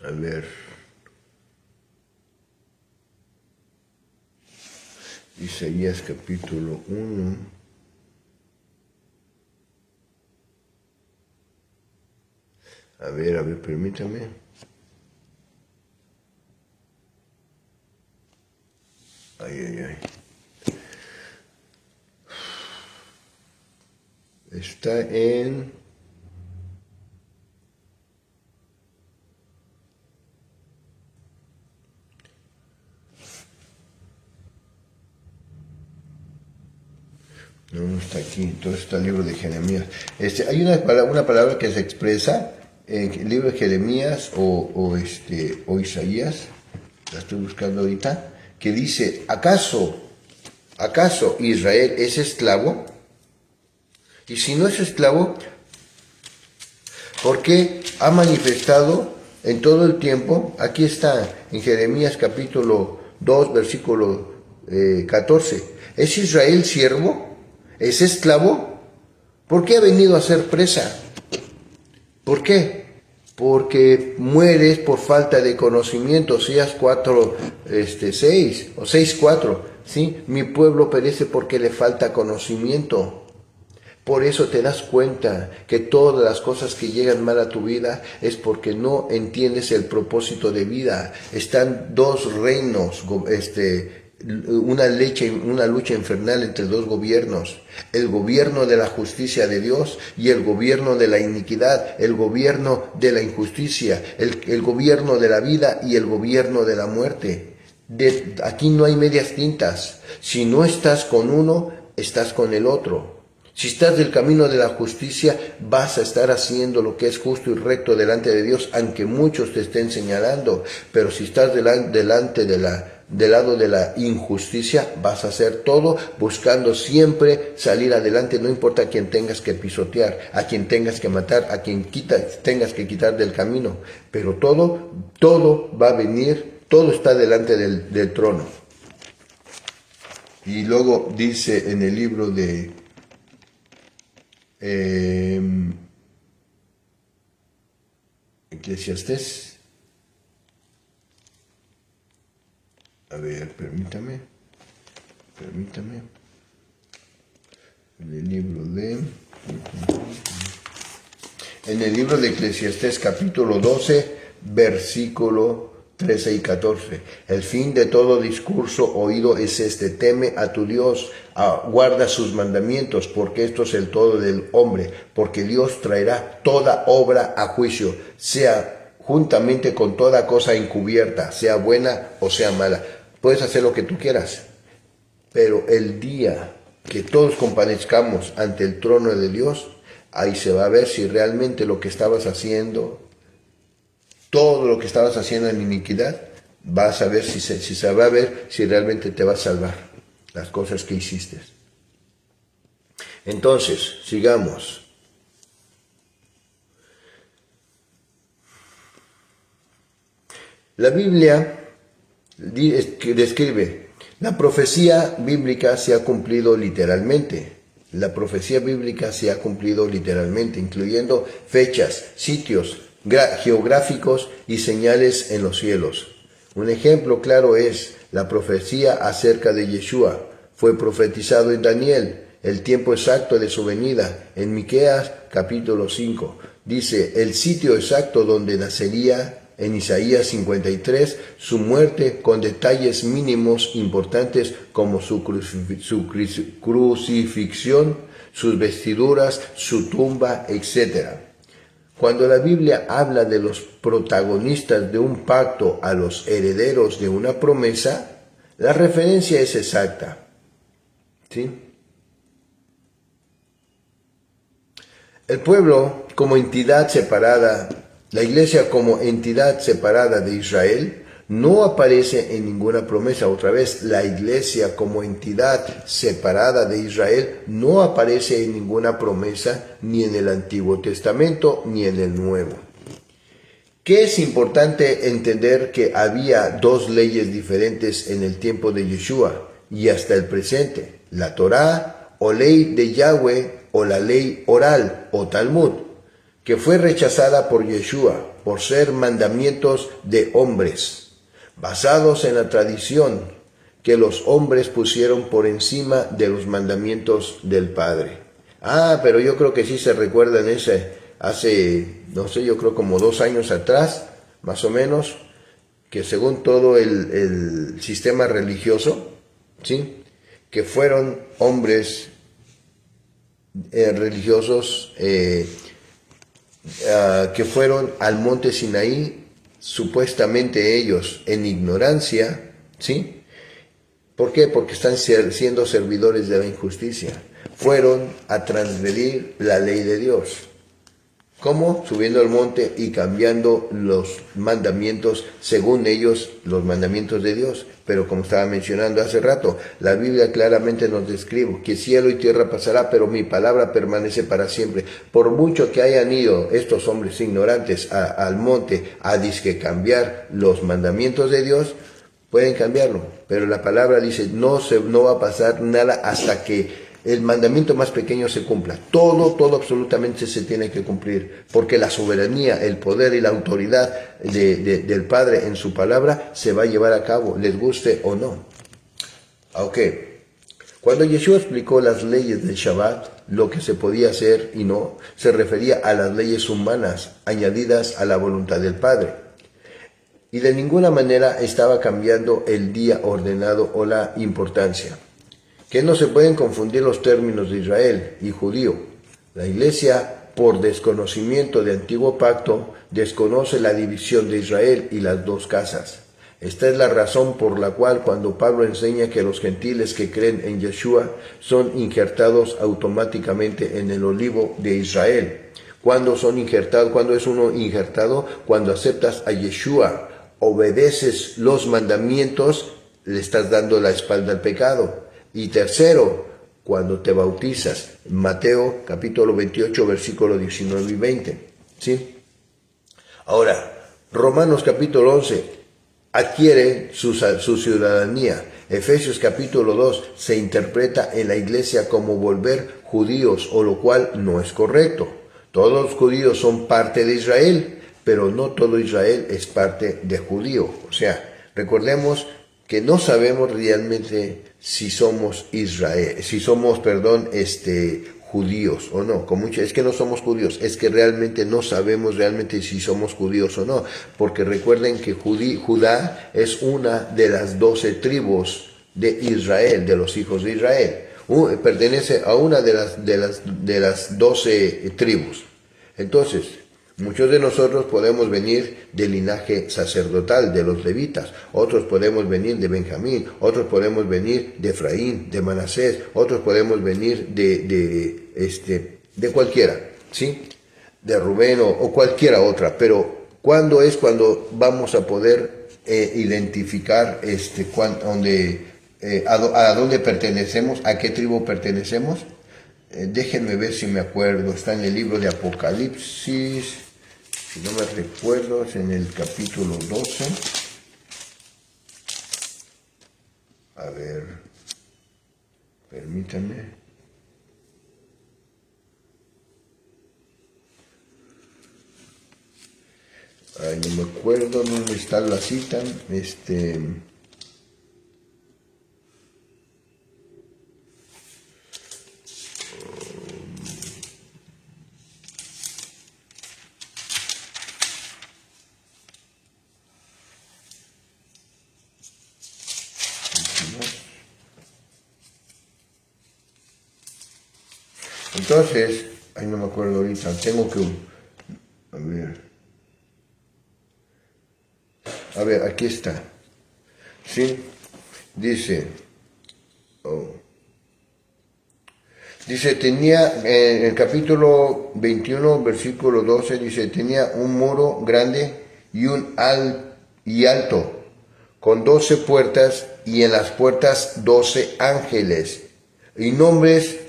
Speaker 1: A ver. Isaías capítulo 1. A ver, permítame. Ay. Está en... No está aquí, entonces está el libro de Jeremías. Hay una palabra que se expresa en el libro de Jeremías o Isaías, la estoy buscando ahorita, que dice, ¿acaso Israel es esclavo? Y si no es esclavo, ¿por qué ha manifestado en todo el tiempo? Aquí está, en Jeremías capítulo 2, versículo 14. ¿Es Israel siervo? ¿Es esclavo? ¿Por qué ha venido a ser presa? ¿Por qué? Porque mueres por falta de conocimiento. Oseas 4, 6 o 6:4, ¿sí? Mi pueblo perece porque le falta conocimiento. Por eso te das cuenta que todas las cosas que llegan mal a tu vida es porque no entiendes el propósito de vida. Están dos reinos, una lucha infernal entre dos gobiernos. El gobierno de la justicia de Dios y el gobierno de la iniquidad, el gobierno de la injusticia, el gobierno de la vida y el gobierno de la muerte. Aquí no hay medias tintas. Si no estás con uno, estás con el otro. Si estás del camino de la justicia, vas a estar haciendo lo que es justo y recto delante de Dios, aunque muchos te estén señalando. Pero si estás del lado de la injusticia, vas a hacer todo todo siempre salir adelante, no importa a quien tengas que pisotear, a quien tengas que matar, a quien tengas que quitar del camino. Pero todo va a venir, todo está delante del trono. Y luego dice en el libro de Eclesiastés. A ver, permítame. En el libro de Eclesiastés capítulo 12, versículo 13 y 14. El fin de todo discurso oído es este: teme a tu Dios, guarda sus mandamientos, porque esto es el todo del hombre, porque Dios traerá toda obra a juicio, sea juntamente con toda cosa encubierta, sea buena o sea mala. Puedes hacer lo que tú quieras, pero el día que todos comparezcamos ante el trono de Dios, ahí se va a ver si realmente lo que estabas haciendo, todo lo que estabas haciendo en iniquidad, vas a ver si se va a ver si realmente te va a salvar las cosas que hiciste. Entonces, sigamos. La Biblia describe, la profecía bíblica se ha cumplido literalmente. La profecía bíblica se ha cumplido literalmente, incluyendo fechas, sitios geográficos y señales en los cielos. Un ejemplo claro es la profecía acerca de Yeshua. Fue profetizado en Daniel el tiempo exacto de su venida. En Miqueas capítulo 5 dice el sitio exacto donde nacería. En Isaías 53, su muerte con detalles mínimos importantes como su crucifixión, sus vestiduras, su tumba, etc. Cuando la Biblia habla de los protagonistas de un pacto a los herederos de una promesa, la referencia es exacta. ¿Sí? El pueblo como entidad separada, la iglesia como entidad separada de Israel, no aparece en ninguna promesa. Otra vez, la iglesia como entidad separada de Israel no aparece en ninguna promesa, ni en el Antiguo Testamento, ni en el Nuevo. ¿Qué es importante entender? Que había dos leyes diferentes en el tiempo de Yeshua y hasta el presente: la Torá o ley de Yahweh, o la ley oral o Talmud, que fue rechazada por Yeshua por ser mandamientos de hombres, basados en la tradición que los hombres pusieron por encima de los mandamientos del Padre. Pero yo creo que sí se recuerdan hace, no sé, yo creo como 2 años atrás, más o menos, que según todo el sistema religioso, ¿sí?, que fueron hombres religiosos que fueron al monte Sinaí, supuestamente ellos en ignorancia, ¿sí? ¿Por qué? Porque están siendo servidores de la injusticia. Fueron a transgredir la ley de Dios. ¿Cómo? Subiendo al monte y cambiando los mandamientos, según ellos, los mandamientos de Dios. Pero como estaba mencionando hace rato, la Biblia claramente nos describe que cielo y tierra pasará, pero mi palabra permanece para siempre. Por mucho que hayan ido estos hombres ignorantes al monte a disque cambiar los mandamientos de Dios, pueden cambiarlo. Pero la palabra dice, no va a pasar nada hasta que el mandamiento más pequeño se cumpla. Todo absolutamente se tiene que cumplir, porque la soberanía, el poder y la autoridad del Padre en su palabra se va a llevar a cabo, les guste o no. Ok. Cuando Yeshua explicó las leyes del Shabbat, lo que se podía hacer y no, se refería a las leyes humanas añadidas a la voluntad del Padre. Y de ninguna manera estaba cambiando el día ordenado o la importancia. Que no se pueden confundir los términos de Israel y judío. La iglesia, por desconocimiento de antiguo pacto, desconoce la división de Israel y las dos casas. Esta es la razón por la cual cuando Pablo enseña que los gentiles que creen en Yeshua son injertados automáticamente en el olivo de Israel. ¿Cuándo son injertados? ¿Cuándo es uno injertado? Cuando aceptas a Yeshua, obedeces los mandamientos, le estás dando la espalda al pecado. Y tercero, cuando te bautizas. Mateo capítulo 28, versículos 19 y 20. ¿Sí? Ahora, Romanos capítulo 11 adquiere su ciudadanía. Efesios capítulo 2 se interpreta en la iglesia como volver judíos, o lo cual no es correcto. Todos los judíos son parte de Israel, pero no todo Israel es parte de judío. O sea, recordemos que no sabemos realmente si somos judíos o no. Es que no somos judíos, es que realmente no sabemos realmente si somos judíos o no, porque recuerden que Judá es una de las 12 tribus de Israel, de los hijos de Israel. Pertenece a una de las 12 tribus. Entonces, muchos de nosotros podemos venir del linaje sacerdotal de los levitas, otros podemos venir de Benjamín, otros podemos venir de Efraín, de Manasés, otros podemos venir de cualquiera, ¿sí? De Rubén o cualquiera otra. Pero ¿cuándo es cuando vamos a poder identificar a dónde pertenecemos, a qué tribu pertenecemos? Déjenme ver si me acuerdo. Está en el libro de Apocalipsis, si no me recuerdo, es en el capítulo 12. A ver, permítanme. Ay, no me acuerdo dónde está la cita. Entonces, ay, no me acuerdo ahorita, tengo que, a ver, aquí está, ¿sí? Dice, tenía, en el capítulo 21, versículo 12, dice, tenía un muro grande y alto, con 12 puertas, y en las puertas 12 ángeles, y nombres,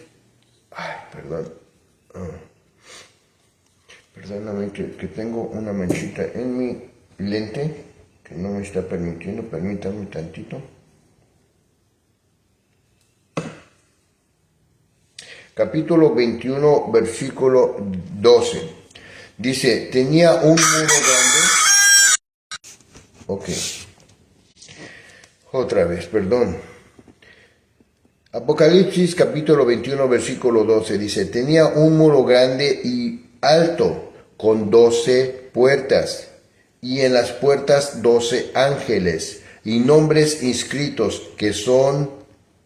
Speaker 1: perdóname que tengo una manchita en mi lente que no me está permitiendo, permítanme tantito. Capítulo 21, versículo 12. Dice, tenía un muro grande. Ok. Otra vez, perdón. Apocalipsis capítulo 21, versículo 12. Dice, tenía un muro grande y alto, con 12 puertas, y en las puertas 12 ángeles, y nombres inscritos, que son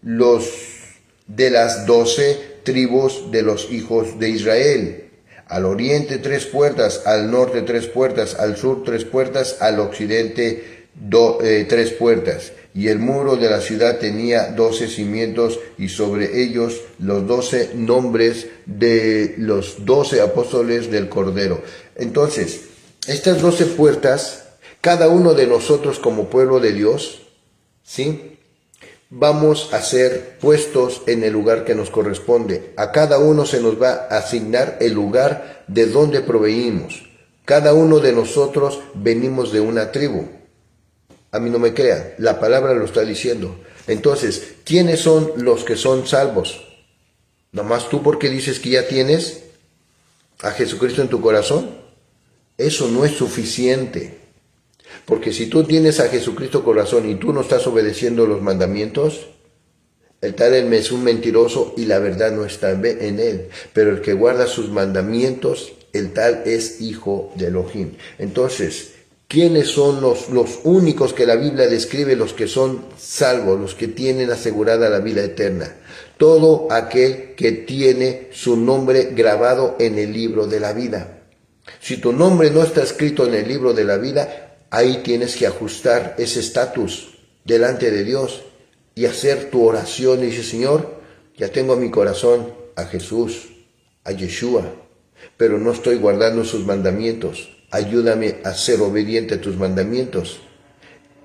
Speaker 1: los de las 12 tribus de los hijos de Israel. Al oriente 3 puertas, al norte 3 puertas, al sur 3 puertas, al occidente 3 puertas. Y el muro de la ciudad tenía 12 cimientos, y sobre ellos los 12 nombres de los 12 apóstoles del Cordero. Entonces, estas 12 puertas, cada uno de nosotros como pueblo de Dios, ¿sí?, vamos a ser puestos en el lugar que nos corresponde. A cada uno se nos va a asignar el lugar de donde provenimos. Cada uno de nosotros venimos de una tribu. A mí no me crean, la palabra lo está diciendo. Entonces, ¿quiénes son los que son salvos? ¿Nomás tú porque dices que ya tienes a Jesucristo en tu corazón? Eso no es suficiente. Porque si tú tienes a Jesucristo corazón y tú no estás obedeciendo los mandamientos, el tal es un mentiroso y la verdad no está en él. Pero el que guarda sus mandamientos, el tal es hijo de Elohim. Entonces, ¿quiénes son los únicos que la Biblia describe, los que son salvos, los que tienen asegurada la vida eterna? Todo aquel que tiene su nombre grabado en el libro de la vida. Si tu nombre no está escrito en el libro de la vida, ahí tienes que ajustar ese estatus delante de Dios y hacer tu oración. Y dice, Señor, ya tengo en mi corazón a Jesús, a Yeshua, pero no estoy guardando sus mandamientos. Ayúdame a ser obediente a tus mandamientos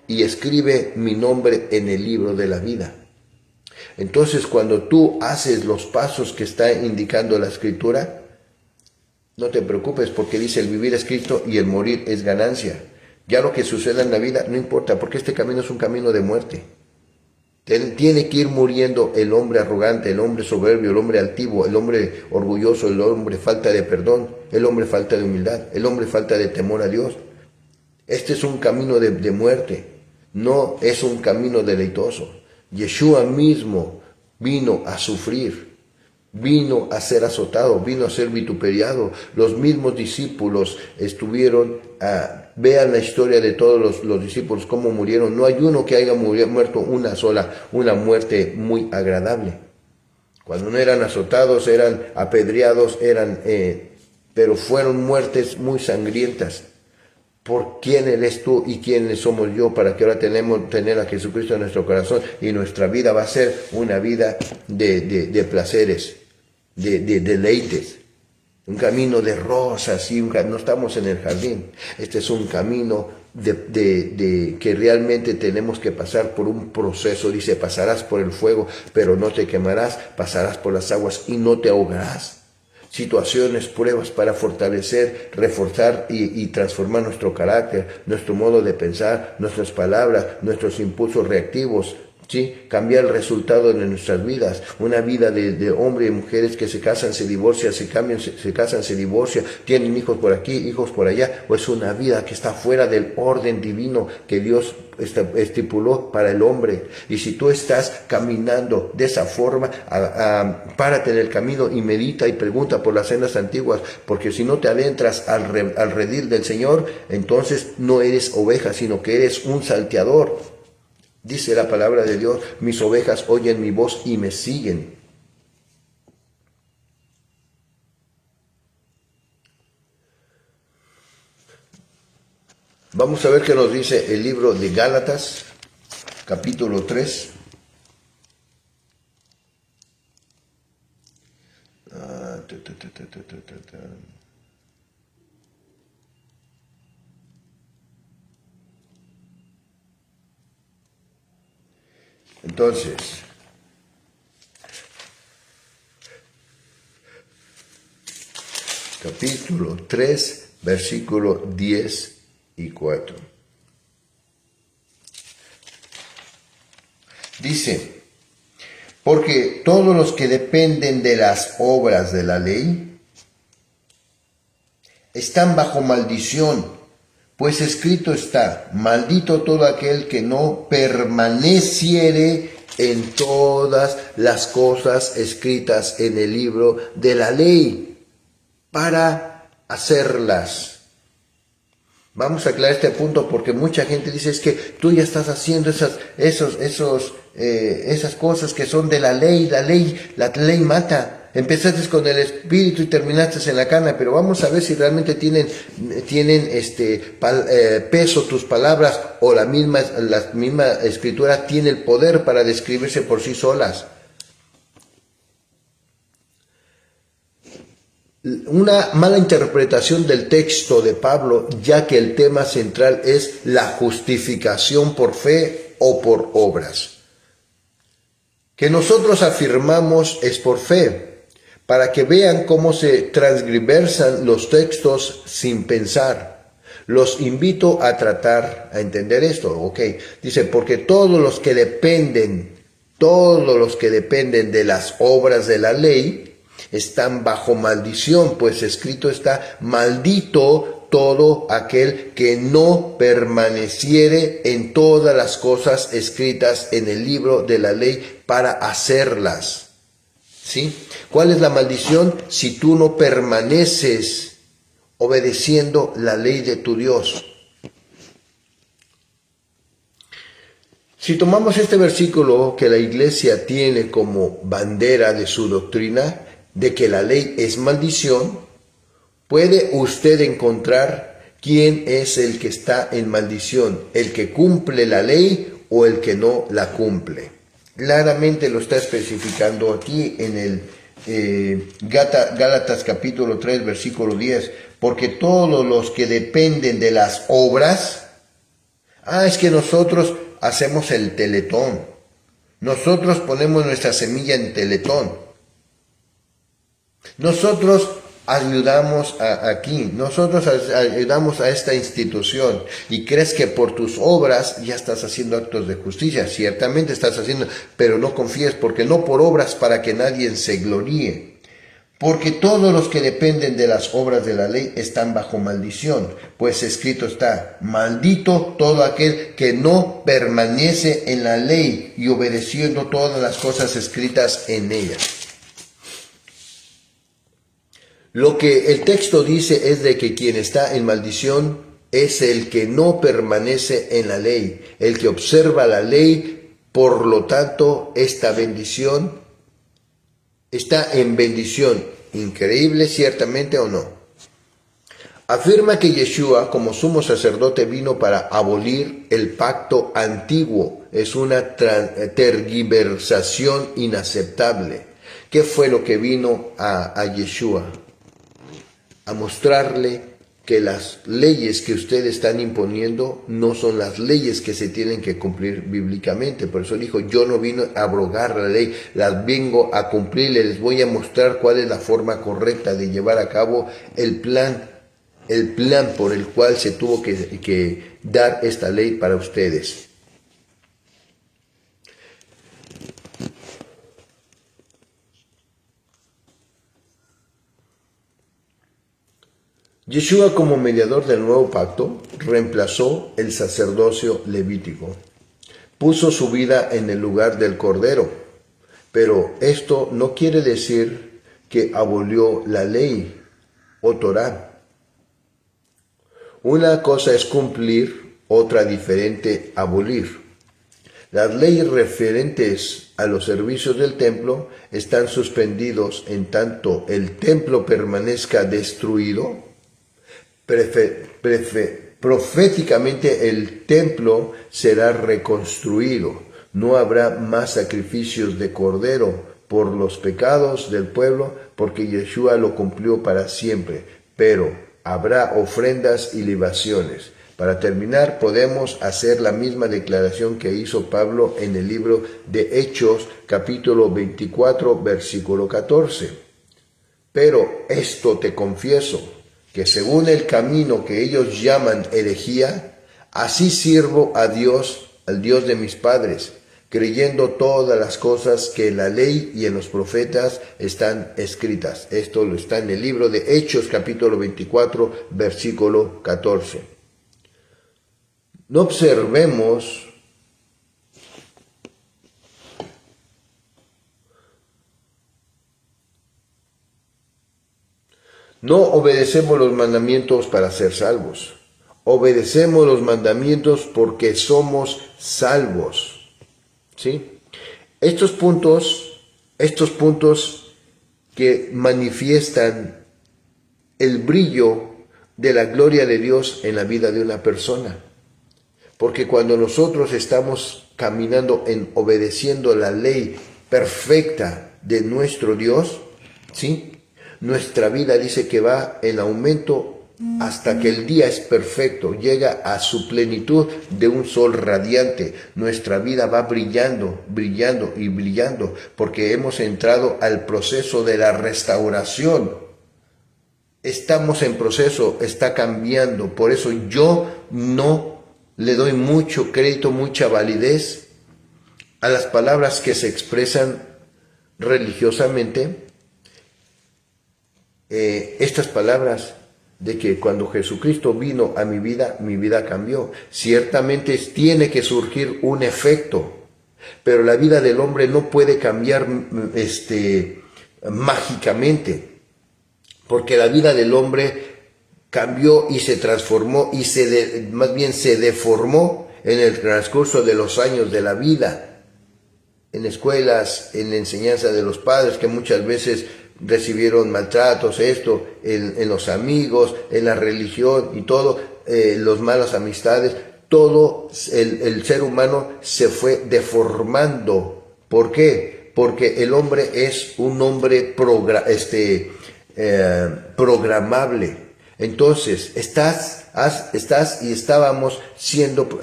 Speaker 1: y escribe mi nombre en el libro de la vida. Entonces, cuando tú haces los pasos que está indicando la Escritura, no te preocupes, porque dice el vivir es Cristo y el morir es ganancia. Ya lo que suceda en la vida no importa, porque este camino es un camino de muerte. Tiene que ir muriendo el hombre arrogante, el hombre soberbio, el hombre altivo, el hombre orgulloso, el hombre falta de perdón, el hombre falta de humildad, el hombre falta de temor a Dios. Este es un camino de muerte, no es un camino deleitoso. Yeshua mismo vino a sufrir, vino a ser azotado, vino a ser vituperiado. Los mismos discípulos estuvieron, vean la historia de todos los discípulos, cómo murieron. No hay uno que haya muerto una muerte muy agradable. Cuando no eran azotados, eran apedreados, pero fueron muertes muy sangrientas. ¿Por quién eres tú y quiénes somos yo para que ahora tener a Jesucristo en nuestro corazón y nuestra vida va a ser una vida de placeres, de deleites? Un camino de rosas, no estamos en el jardín. Este es un camino que realmente tenemos que pasar por un proceso. Dice, pasarás por el fuego, pero no te quemarás, pasarás por las aguas y no te ahogarás. Situaciones, pruebas para fortalecer, reforzar y transformar nuestro carácter, nuestro modo de pensar, nuestras palabras, nuestros impulsos reactivos, ¿sí? Cambiar el resultado de nuestras vidas. Una vida de hombres y mujeres que se casan, se divorcian, se casan, se divorcian, tienen hijos por aquí, hijos por allá. O es una vida que está fuera del orden divino que Dios estipuló para el hombre. Y si tú estás caminando de esa forma, párate en el camino y medita y pregunta por las sendas antiguas, porque si no te adentras al redil del Señor, entonces no eres oveja, sino que eres un salteador. Dice la palabra de Dios, mis ovejas oyen mi voz y me siguen. Vamos a ver qué nos dice el libro de Gálatas, capítulo 3. Entonces, capítulo 3, versículo 10 y 4. Dice, porque todos los que dependen de las obras de la ley están bajo maldición. Pues escrito está, maldito todo aquel que no permaneciere en todas las cosas escritas en el libro de la ley para hacerlas. Vamos a aclarar este punto porque mucha gente dice, es que tú ya estás haciendo esas cosas que son de la ley mata. Empezaste con el espíritu y terminaste en la carne, pero vamos a ver si realmente tienen peso tus palabras o la misma escritura tiene el poder para describirse por sí solas. Una mala interpretación del texto de Pablo, ya que el tema central es la justificación por fe o por obras. Que nosotros afirmamos es por fe, para que vean cómo se transgriversan los textos sin pensar. Los invito a tratar a entender esto, ¿ok? Dice, porque todos los que dependen de las obras de la ley están bajo maldición, pues escrito está, maldito todo aquel que no permaneciere en todas las cosas escritas en el libro de la ley para hacerlas. ¿Sí? ¿Cuál es la maldición? Si tú no permaneces obedeciendo la ley de tu Dios. Si tomamos este versículo que la iglesia tiene como bandera de su doctrina, de que la ley es maldición, puede usted encontrar ¿Quién es el que está en maldición? ¿El que cumple la ley o el que no la cumple? Claramente lo está especificando aquí en el Gálatas capítulo 3, versículo 10. Porque todos los que dependen de las obras, es que nosotros hacemos el Teletón. Nosotros ponemos nuestra semilla en Teletón. Nosotros ayudamos aquí, nosotros ayudamos a esta institución y crees que por tus obras ya estás haciendo actos de justicia. Ciertamente estás haciendo, pero no confíes, porque no por obras para que nadie se gloríe. Porque todos los que dependen de las obras de la ley están bajo maldición, pues escrito está: maldito todo aquel que no permanece en la ley y obedeciendo todas las cosas escritas en ella. Lo que el texto dice es de que quien está en maldición es el que no permanece en la ley, el que observa la ley. Por lo tanto, esta bendición está en bendición. ¿Increíble ciertamente o no? Afirma que Yeshua, como sumo sacerdote, vino para abolir el pacto antiguo. Es una tergiversación inaceptable. ¿Qué fue lo que vino a Yeshua? A mostrarle que las leyes que ustedes están imponiendo no son las leyes que se tienen que cumplir bíblicamente. Por eso dijo: yo no vino a abrogar la ley, las vengo a cumplir. Les voy a mostrar cuál es la forma correcta de llevar a cabo el plan por el cual se tuvo que dar esta ley para ustedes. Yeshua, como mediador del nuevo pacto, reemplazó el sacerdocio levítico. Puso su vida en el lugar del Cordero. Pero esto no quiere decir que abolió la ley o Torá. Una cosa es cumplir, otra diferente abolir. Las leyes referentes a los servicios del templo están suspendidos en tanto el templo permanezca destruido. Proféticamente el templo será reconstruido. No habrá más sacrificios de cordero por los pecados del pueblo, porque Yeshua lo cumplió para siempre. Pero habrá ofrendas y libaciones. Para terminar, podemos hacer la misma declaración que hizo Pablo en el libro de Hechos, capítulo 24, versículo 14. Pero esto te confieso, que según el camino que ellos llaman herejía, así sirvo a Dios, al Dios de mis padres, creyendo todas las cosas que en la ley y en los profetas están escritas. Esto lo está en el libro de Hechos, capítulo 24, versículo 14. No observemos No obedecemos los mandamientos para ser salvos. Obedecemos los mandamientos porque somos salvos. ¿Sí? Estos puntos que manifiestan el brillo de la gloria de Dios en la vida de una persona. Porque cuando nosotros estamos caminando en obedeciendo la ley perfecta de nuestro Dios, ¿sí?, nuestra vida dice que va en aumento hasta que el día es perfecto, llega a su plenitud de un sol radiante. Nuestra vida va brillando, brillando y brillando, porque hemos entrado al proceso de la restauración. Estamos en proceso, está cambiando. Por eso yo no le doy mucho crédito, mucha validez a las palabras que se expresan religiosamente. Estas palabras de que cuando Jesucristo vino a mi vida cambió. Ciertamente tiene que surgir un efecto, pero la vida del hombre no puede cambiar mágicamente, porque la vida del hombre cambió y se transformó y más bien se deformó en el transcurso de los años de la vida, en escuelas, en la enseñanza de los padres, que muchas veces recibieron maltratos, en los amigos, en la religión y todo. las malas amistades, todo el ser humano se fue deformando. ¿Por qué? Porque el hombre es un hombre programable. Entonces,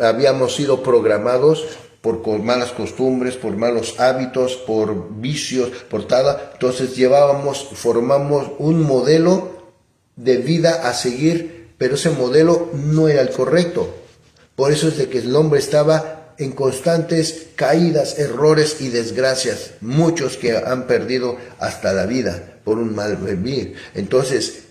Speaker 1: habíamos sido programados por malas costumbres, por malos hábitos, por vicios, por tal. Entonces formamos un modelo de vida a seguir, pero ese modelo no era el correcto. Por eso es de que el hombre estaba en constantes caídas, errores y desgracias. Muchos que han perdido hasta la vida por un mal vivir. Entonces,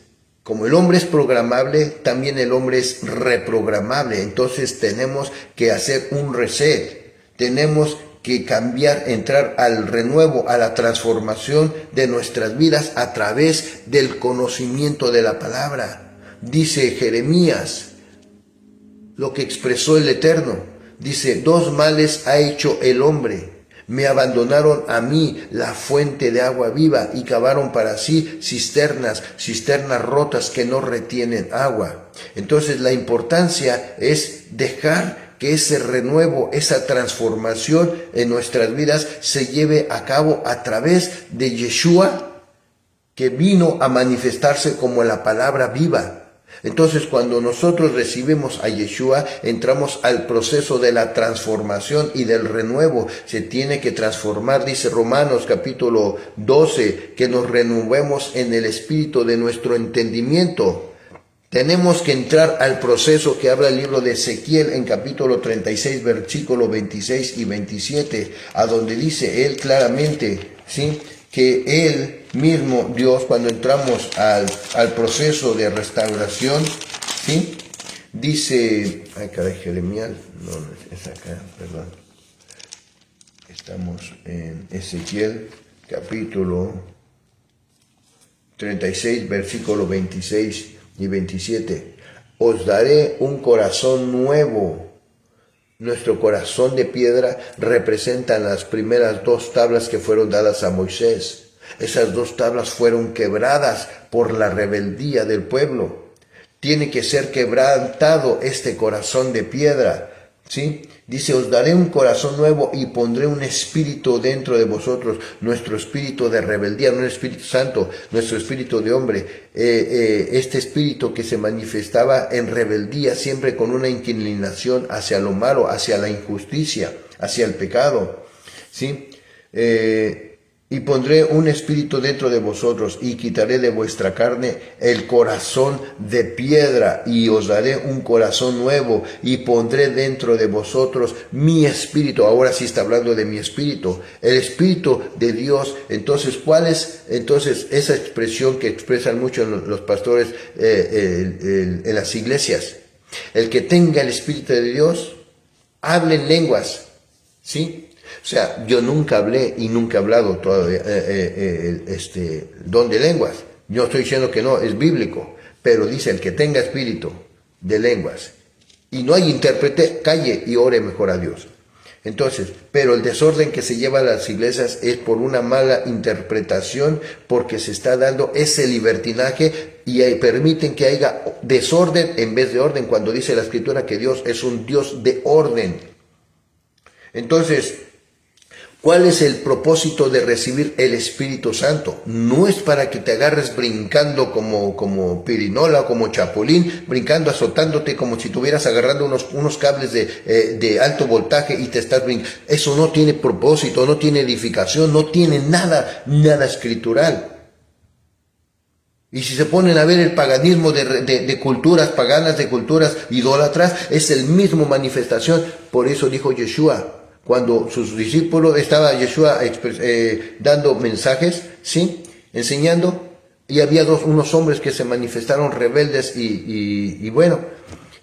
Speaker 1: como el hombre es programable, también el hombre es reprogramable. Entonces tenemos que hacer un reset. Tenemos que cambiar, entrar al renuevo, a la transformación de nuestras vidas a través del conocimiento de la palabra. Dice Jeremías, lo que expresó el Eterno. Dice, 2 males ha hecho el hombre. Me abandonaron a mí, la fuente de agua viva, y cavaron para sí cisternas rotas que no retienen agua. Entonces la importancia es dejar que ese renuevo, esa transformación en nuestras vidas se lleve a cabo a través de Yeshua, que vino a manifestarse como la palabra viva. Entonces, cuando nosotros recibimos a Yeshua, entramos al proceso de la transformación y del renuevo. Se tiene que transformar, dice Romanos capítulo 12, que nos renovemos en el espíritu de nuestro entendimiento. Tenemos que entrar al proceso que habla el libro de Ezequiel en capítulo 36, versículo 26 y 27, a donde dice él claramente, ¿sí?, que él mismo, Dios, cuando entramos al proceso de restauración, ¿sí?, dice, Jeremías, no, es acá, perdón, estamos en Ezequiel, capítulo 36, versículo 26 y 27, os daré un corazón nuevo. Nuestro corazón de piedra representan las primeras 2 tablas que fueron dadas a Moisés. Esas 2 tablas fueron quebradas por la rebeldía del pueblo. Tiene que ser quebrantado este corazón de piedra, ¿sí? Dice, os daré un corazón nuevo y pondré un espíritu dentro de vosotros, nuestro espíritu de rebeldía, no el Espíritu Santo, nuestro espíritu de hombre, este espíritu que se manifestaba en rebeldía, siempre con una inclinación hacia lo malo, hacia la injusticia, hacia el pecado, ¿sí? Y pondré un espíritu dentro de vosotros y quitaré de vuestra carne el corazón de piedra y os daré un corazón nuevo y pondré dentro de vosotros mi espíritu. Ahora sí está hablando de mi espíritu, el espíritu de Dios. Entonces, ¿cuál es entonces esa expresión que expresan mucho los pastores en las iglesias? El que tenga el espíritu de Dios, hable en lenguas, ¿sí? O sea, yo nunca hablé y nunca he hablado todavía don de lenguas. Yo estoy diciendo que no, es bíblico, pero dice el que tenga espíritu de lenguas y no hay intérprete, calle y ore mejor a Dios. Entonces, pero el desorden que se lleva a las iglesias es por una mala interpretación, porque se está dando ese libertinaje y permiten que haya desorden en vez de orden, cuando dice la Escritura que Dios es un Dios de orden. Entonces, ¿cuál es el propósito de recibir el Espíritu Santo? No es para que te agarres brincando como pirinola o como chapulín, brincando, azotándote como si estuvieras agarrando unos cables de alto voltaje y te estás brincando. Eso no tiene propósito, no tiene edificación, no tiene nada escritural. Y si se ponen a ver el paganismo de culturas paganas, de culturas idólatras, es el mismo manifestación. Por eso dijo Yeshua, cuando sus discípulos, estaba Yeshua dando mensajes, ¿sí?, enseñando, y había unos hombres que se manifestaron rebeldes y bueno,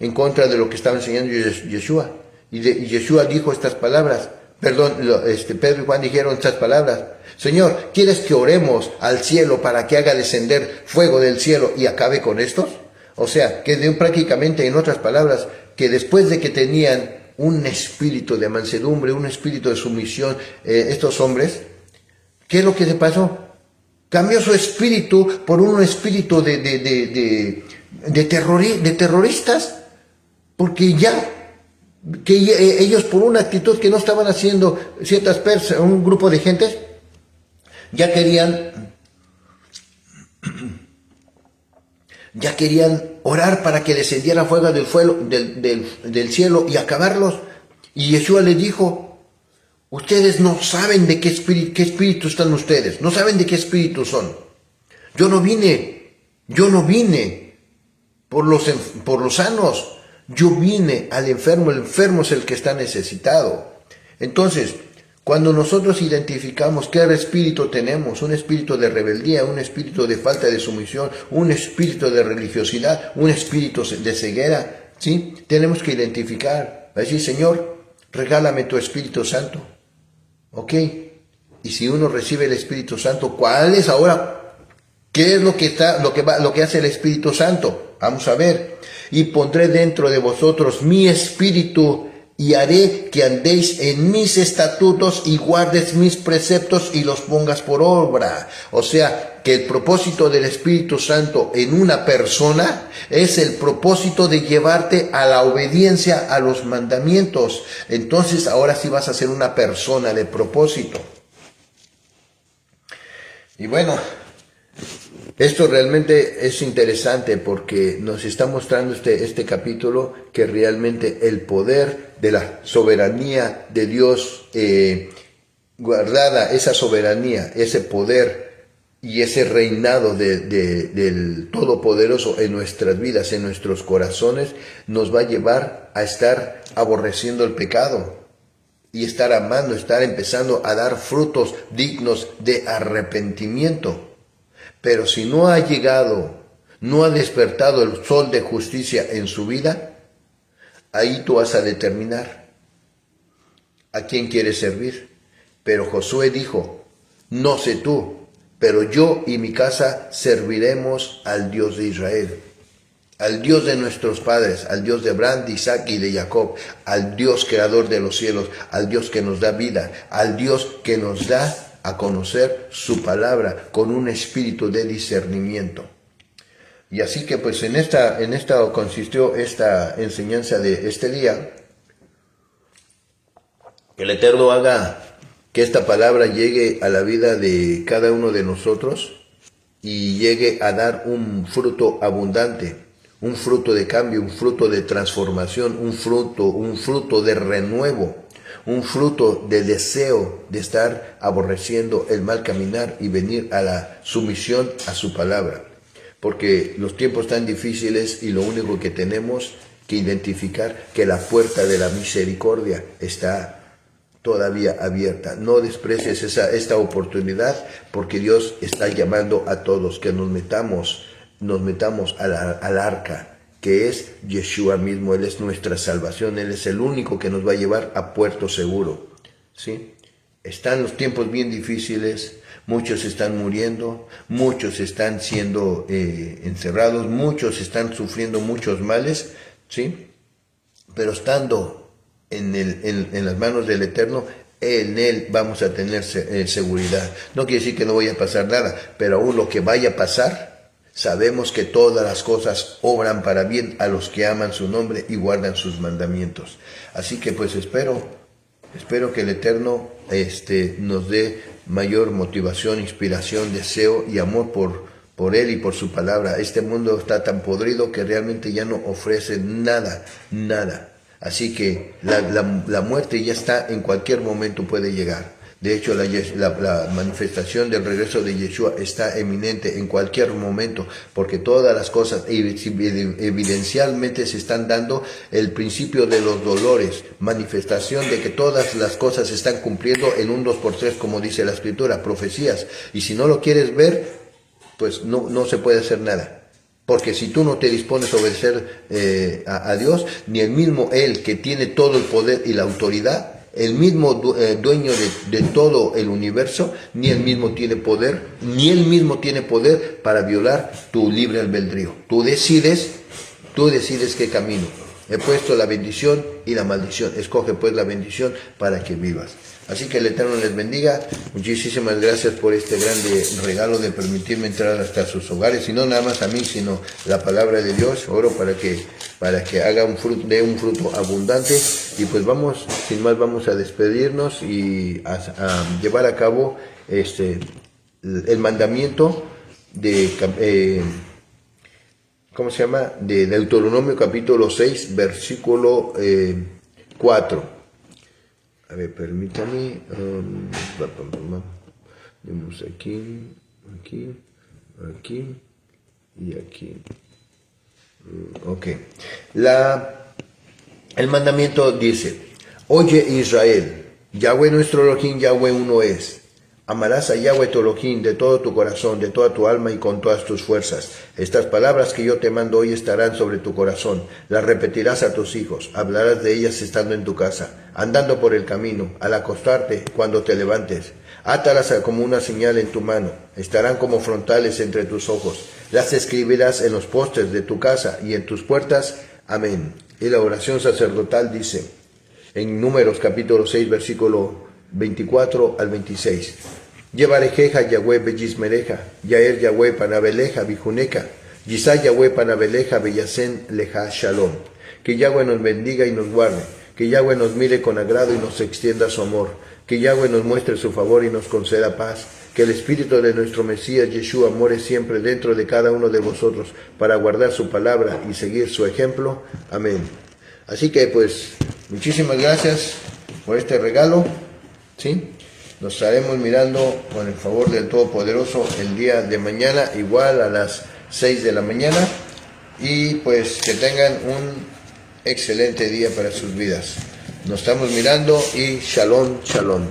Speaker 1: en contra de lo que estaba enseñando Yeshua. Y Yeshua dijo estas palabras, Pedro y Juan dijeron estas palabras: Señor, ¿quieres que oremos al cielo para que haga descender fuego del cielo y acabe con estos? O sea, que prácticamente, en otras palabras, que después de que tenían un espíritu de mansedumbre, un espíritu de sumisión, estos hombres, ¿qué es lo que se pasó? Cambió su espíritu por un espíritu de terroristas. porque ellos por una actitud que no estaban haciendo ciertas personas, un grupo de gentes, ya querían orar para que descendiera fuego del cielo y acabarlos. Y Yeshua les dijo: ustedes no saben de qué espíritu están ustedes, no saben de qué espíritu son. Yo no vine por los sanos, yo vine al enfermo. El enfermo es el que está necesitado. Entonces, cuando nosotros identificamos qué espíritu tenemos, un espíritu de rebeldía, un espíritu de falta de sumisión, un espíritu de religiosidad, un espíritu de ceguera, ¿sí? Tenemos que identificar, decir: Señor, regálame tu Espíritu Santo. ¿Ok? Y si uno recibe el Espíritu Santo, ¿cuál es ahora? ¿Qué es lo que hace el Espíritu Santo? Vamos a ver. Y pondré dentro de vosotros mi espíritu, y haré que andéis en mis estatutos y guardes mis preceptos y los pongas por obra. O sea, que el propósito del Espíritu Santo en una persona es el propósito de llevarte a la obediencia a los mandamientos. Entonces, ahora sí vas a ser una persona de propósito. Y bueno, esto realmente es interesante porque nos está mostrando este capítulo que realmente el poder de la soberanía de Dios, guardada esa soberanía, ese poder y ese reinado del Todopoderoso en nuestras vidas, en nuestros corazones, nos va a llevar a estar aborreciendo el pecado y estar amando, estar empezando a dar frutos dignos de arrepentimiento. Pero si no ha llegado, no ha despertado el sol de justicia en su vida, ahí tú vas a determinar a quién quieres servir. Pero Josué dijo: no sé tú, pero yo y mi casa serviremos al Dios de Israel, al Dios de nuestros padres, al Dios de Abraham, de Isaac y de Jacob, al Dios creador de los cielos, al Dios que nos da vida, al Dios que nos da a conocer su palabra con un espíritu de discernimiento. Y así que pues en esta consistió esta enseñanza de este día. Que el Eterno haga que esta palabra llegue a la vida de cada uno de nosotros y llegue a dar un fruto abundante, un fruto de cambio, un fruto de transformación, un fruto de renuevo, un fruto de deseo de estar aborreciendo el mal caminar y venir a la sumisión a su palabra. Porque los tiempos están difíciles y lo único que tenemos que identificar que la puerta de la misericordia está todavía abierta. No desprecies esta oportunidad, porque Dios está llamando a todos que nos metamos al arca, que es Yeshua mismo. Él es nuestra salvación, Él es el único que nos va a llevar a puerto seguro. ¿Sí? Están los tiempos bien difíciles, muchos están muriendo, muchos están siendo encerrados, muchos están sufriendo muchos males, ¿sí? Pero estando en las manos del Eterno, en Él vamos a tener seguridad. No quiere decir que no vaya a pasar nada, pero aún lo que vaya a pasar, sabemos que todas las cosas obran para bien a los que aman su nombre y guardan sus mandamientos. Así que pues espero que el Eterno nos dé mayor motivación, inspiración, deseo y amor por Él y por su palabra. Este mundo está tan podrido que realmente ya no ofrece nada. Así que la muerte ya está, en cualquier momento puede llegar. De hecho, la manifestación del regreso de Yeshua está eminente en cualquier momento, porque todas las cosas evidencialmente se están dando. El principio de los dolores, manifestación de que todas las cosas se están cumpliendo en un 2x3, como dice la Escritura, profecías. Y si no lo quieres ver, pues no se puede hacer nada. Porque si tú no te dispones a obedecer a Dios, ni el mismo Él que tiene todo el poder y la autoridad, el mismo dueño de todo el universo, ni él mismo tiene poder para violar tu libre albedrío. Tú decides qué camino. He puesto la bendición y la maldición. Escoge pues la bendición para que vivas. Así que el Eterno les bendiga. Muchísimas gracias por este grande regalo de permitirme entrar hasta sus hogares, y no nada más a mí, sino la palabra de Dios. Oro para que haga un fruto, dé un fruto abundante. Y pues vamos, sin más, vamos a despedirnos y a llevar a cabo el mandamiento de ¿cómo se llama? De Deuteronomio capítulo 6, versículo 4. A ver, permítame. Vemos aquí y aquí. Ok. El mandamiento dice: Oye Israel, Yahweh nuestro Elohim, Yahweh uno es. Amarás a Yahweh tu Elohim de todo tu corazón, de toda tu alma y con todas tus fuerzas. Estas palabras que yo te mando hoy estarán sobre tu corazón. Las repetirás a tus hijos. Hablarás de ellas estando en tu casa, andando por el camino, al acostarte, cuando te levantes. Átalas como una señal en tu mano. Estarán como frontales entre tus ojos. Las escribirás en los postes de tu casa y en tus puertas. Amén. Y la oración sacerdotal dice, en Números capítulo 6, versículo 24 al 26. Llevarejeja Yahweh bellismereja, Yaer Yahweh panabeleja bijuneca, Yisá Yahweh panabeleja bellasen leja shalom. Que Yahweh nos bendiga y nos guarde, que Yahweh nos mire con agrado y nos extienda su amor, que Yahweh nos muestre su favor y nos conceda paz, que el Espíritu de nuestro Mesías Yeshua more siempre dentro de cada uno de vosotros para guardar su palabra y seguir su ejemplo. Amén. Así que pues, muchísimas gracias por este regalo. ¿Sí? Nos estaremos mirando con el favor del Todopoderoso el día de mañana, igual a las 6 de la mañana. Y pues que tengan un excelente día para sus vidas. Nos estamos mirando y shalom, shalom.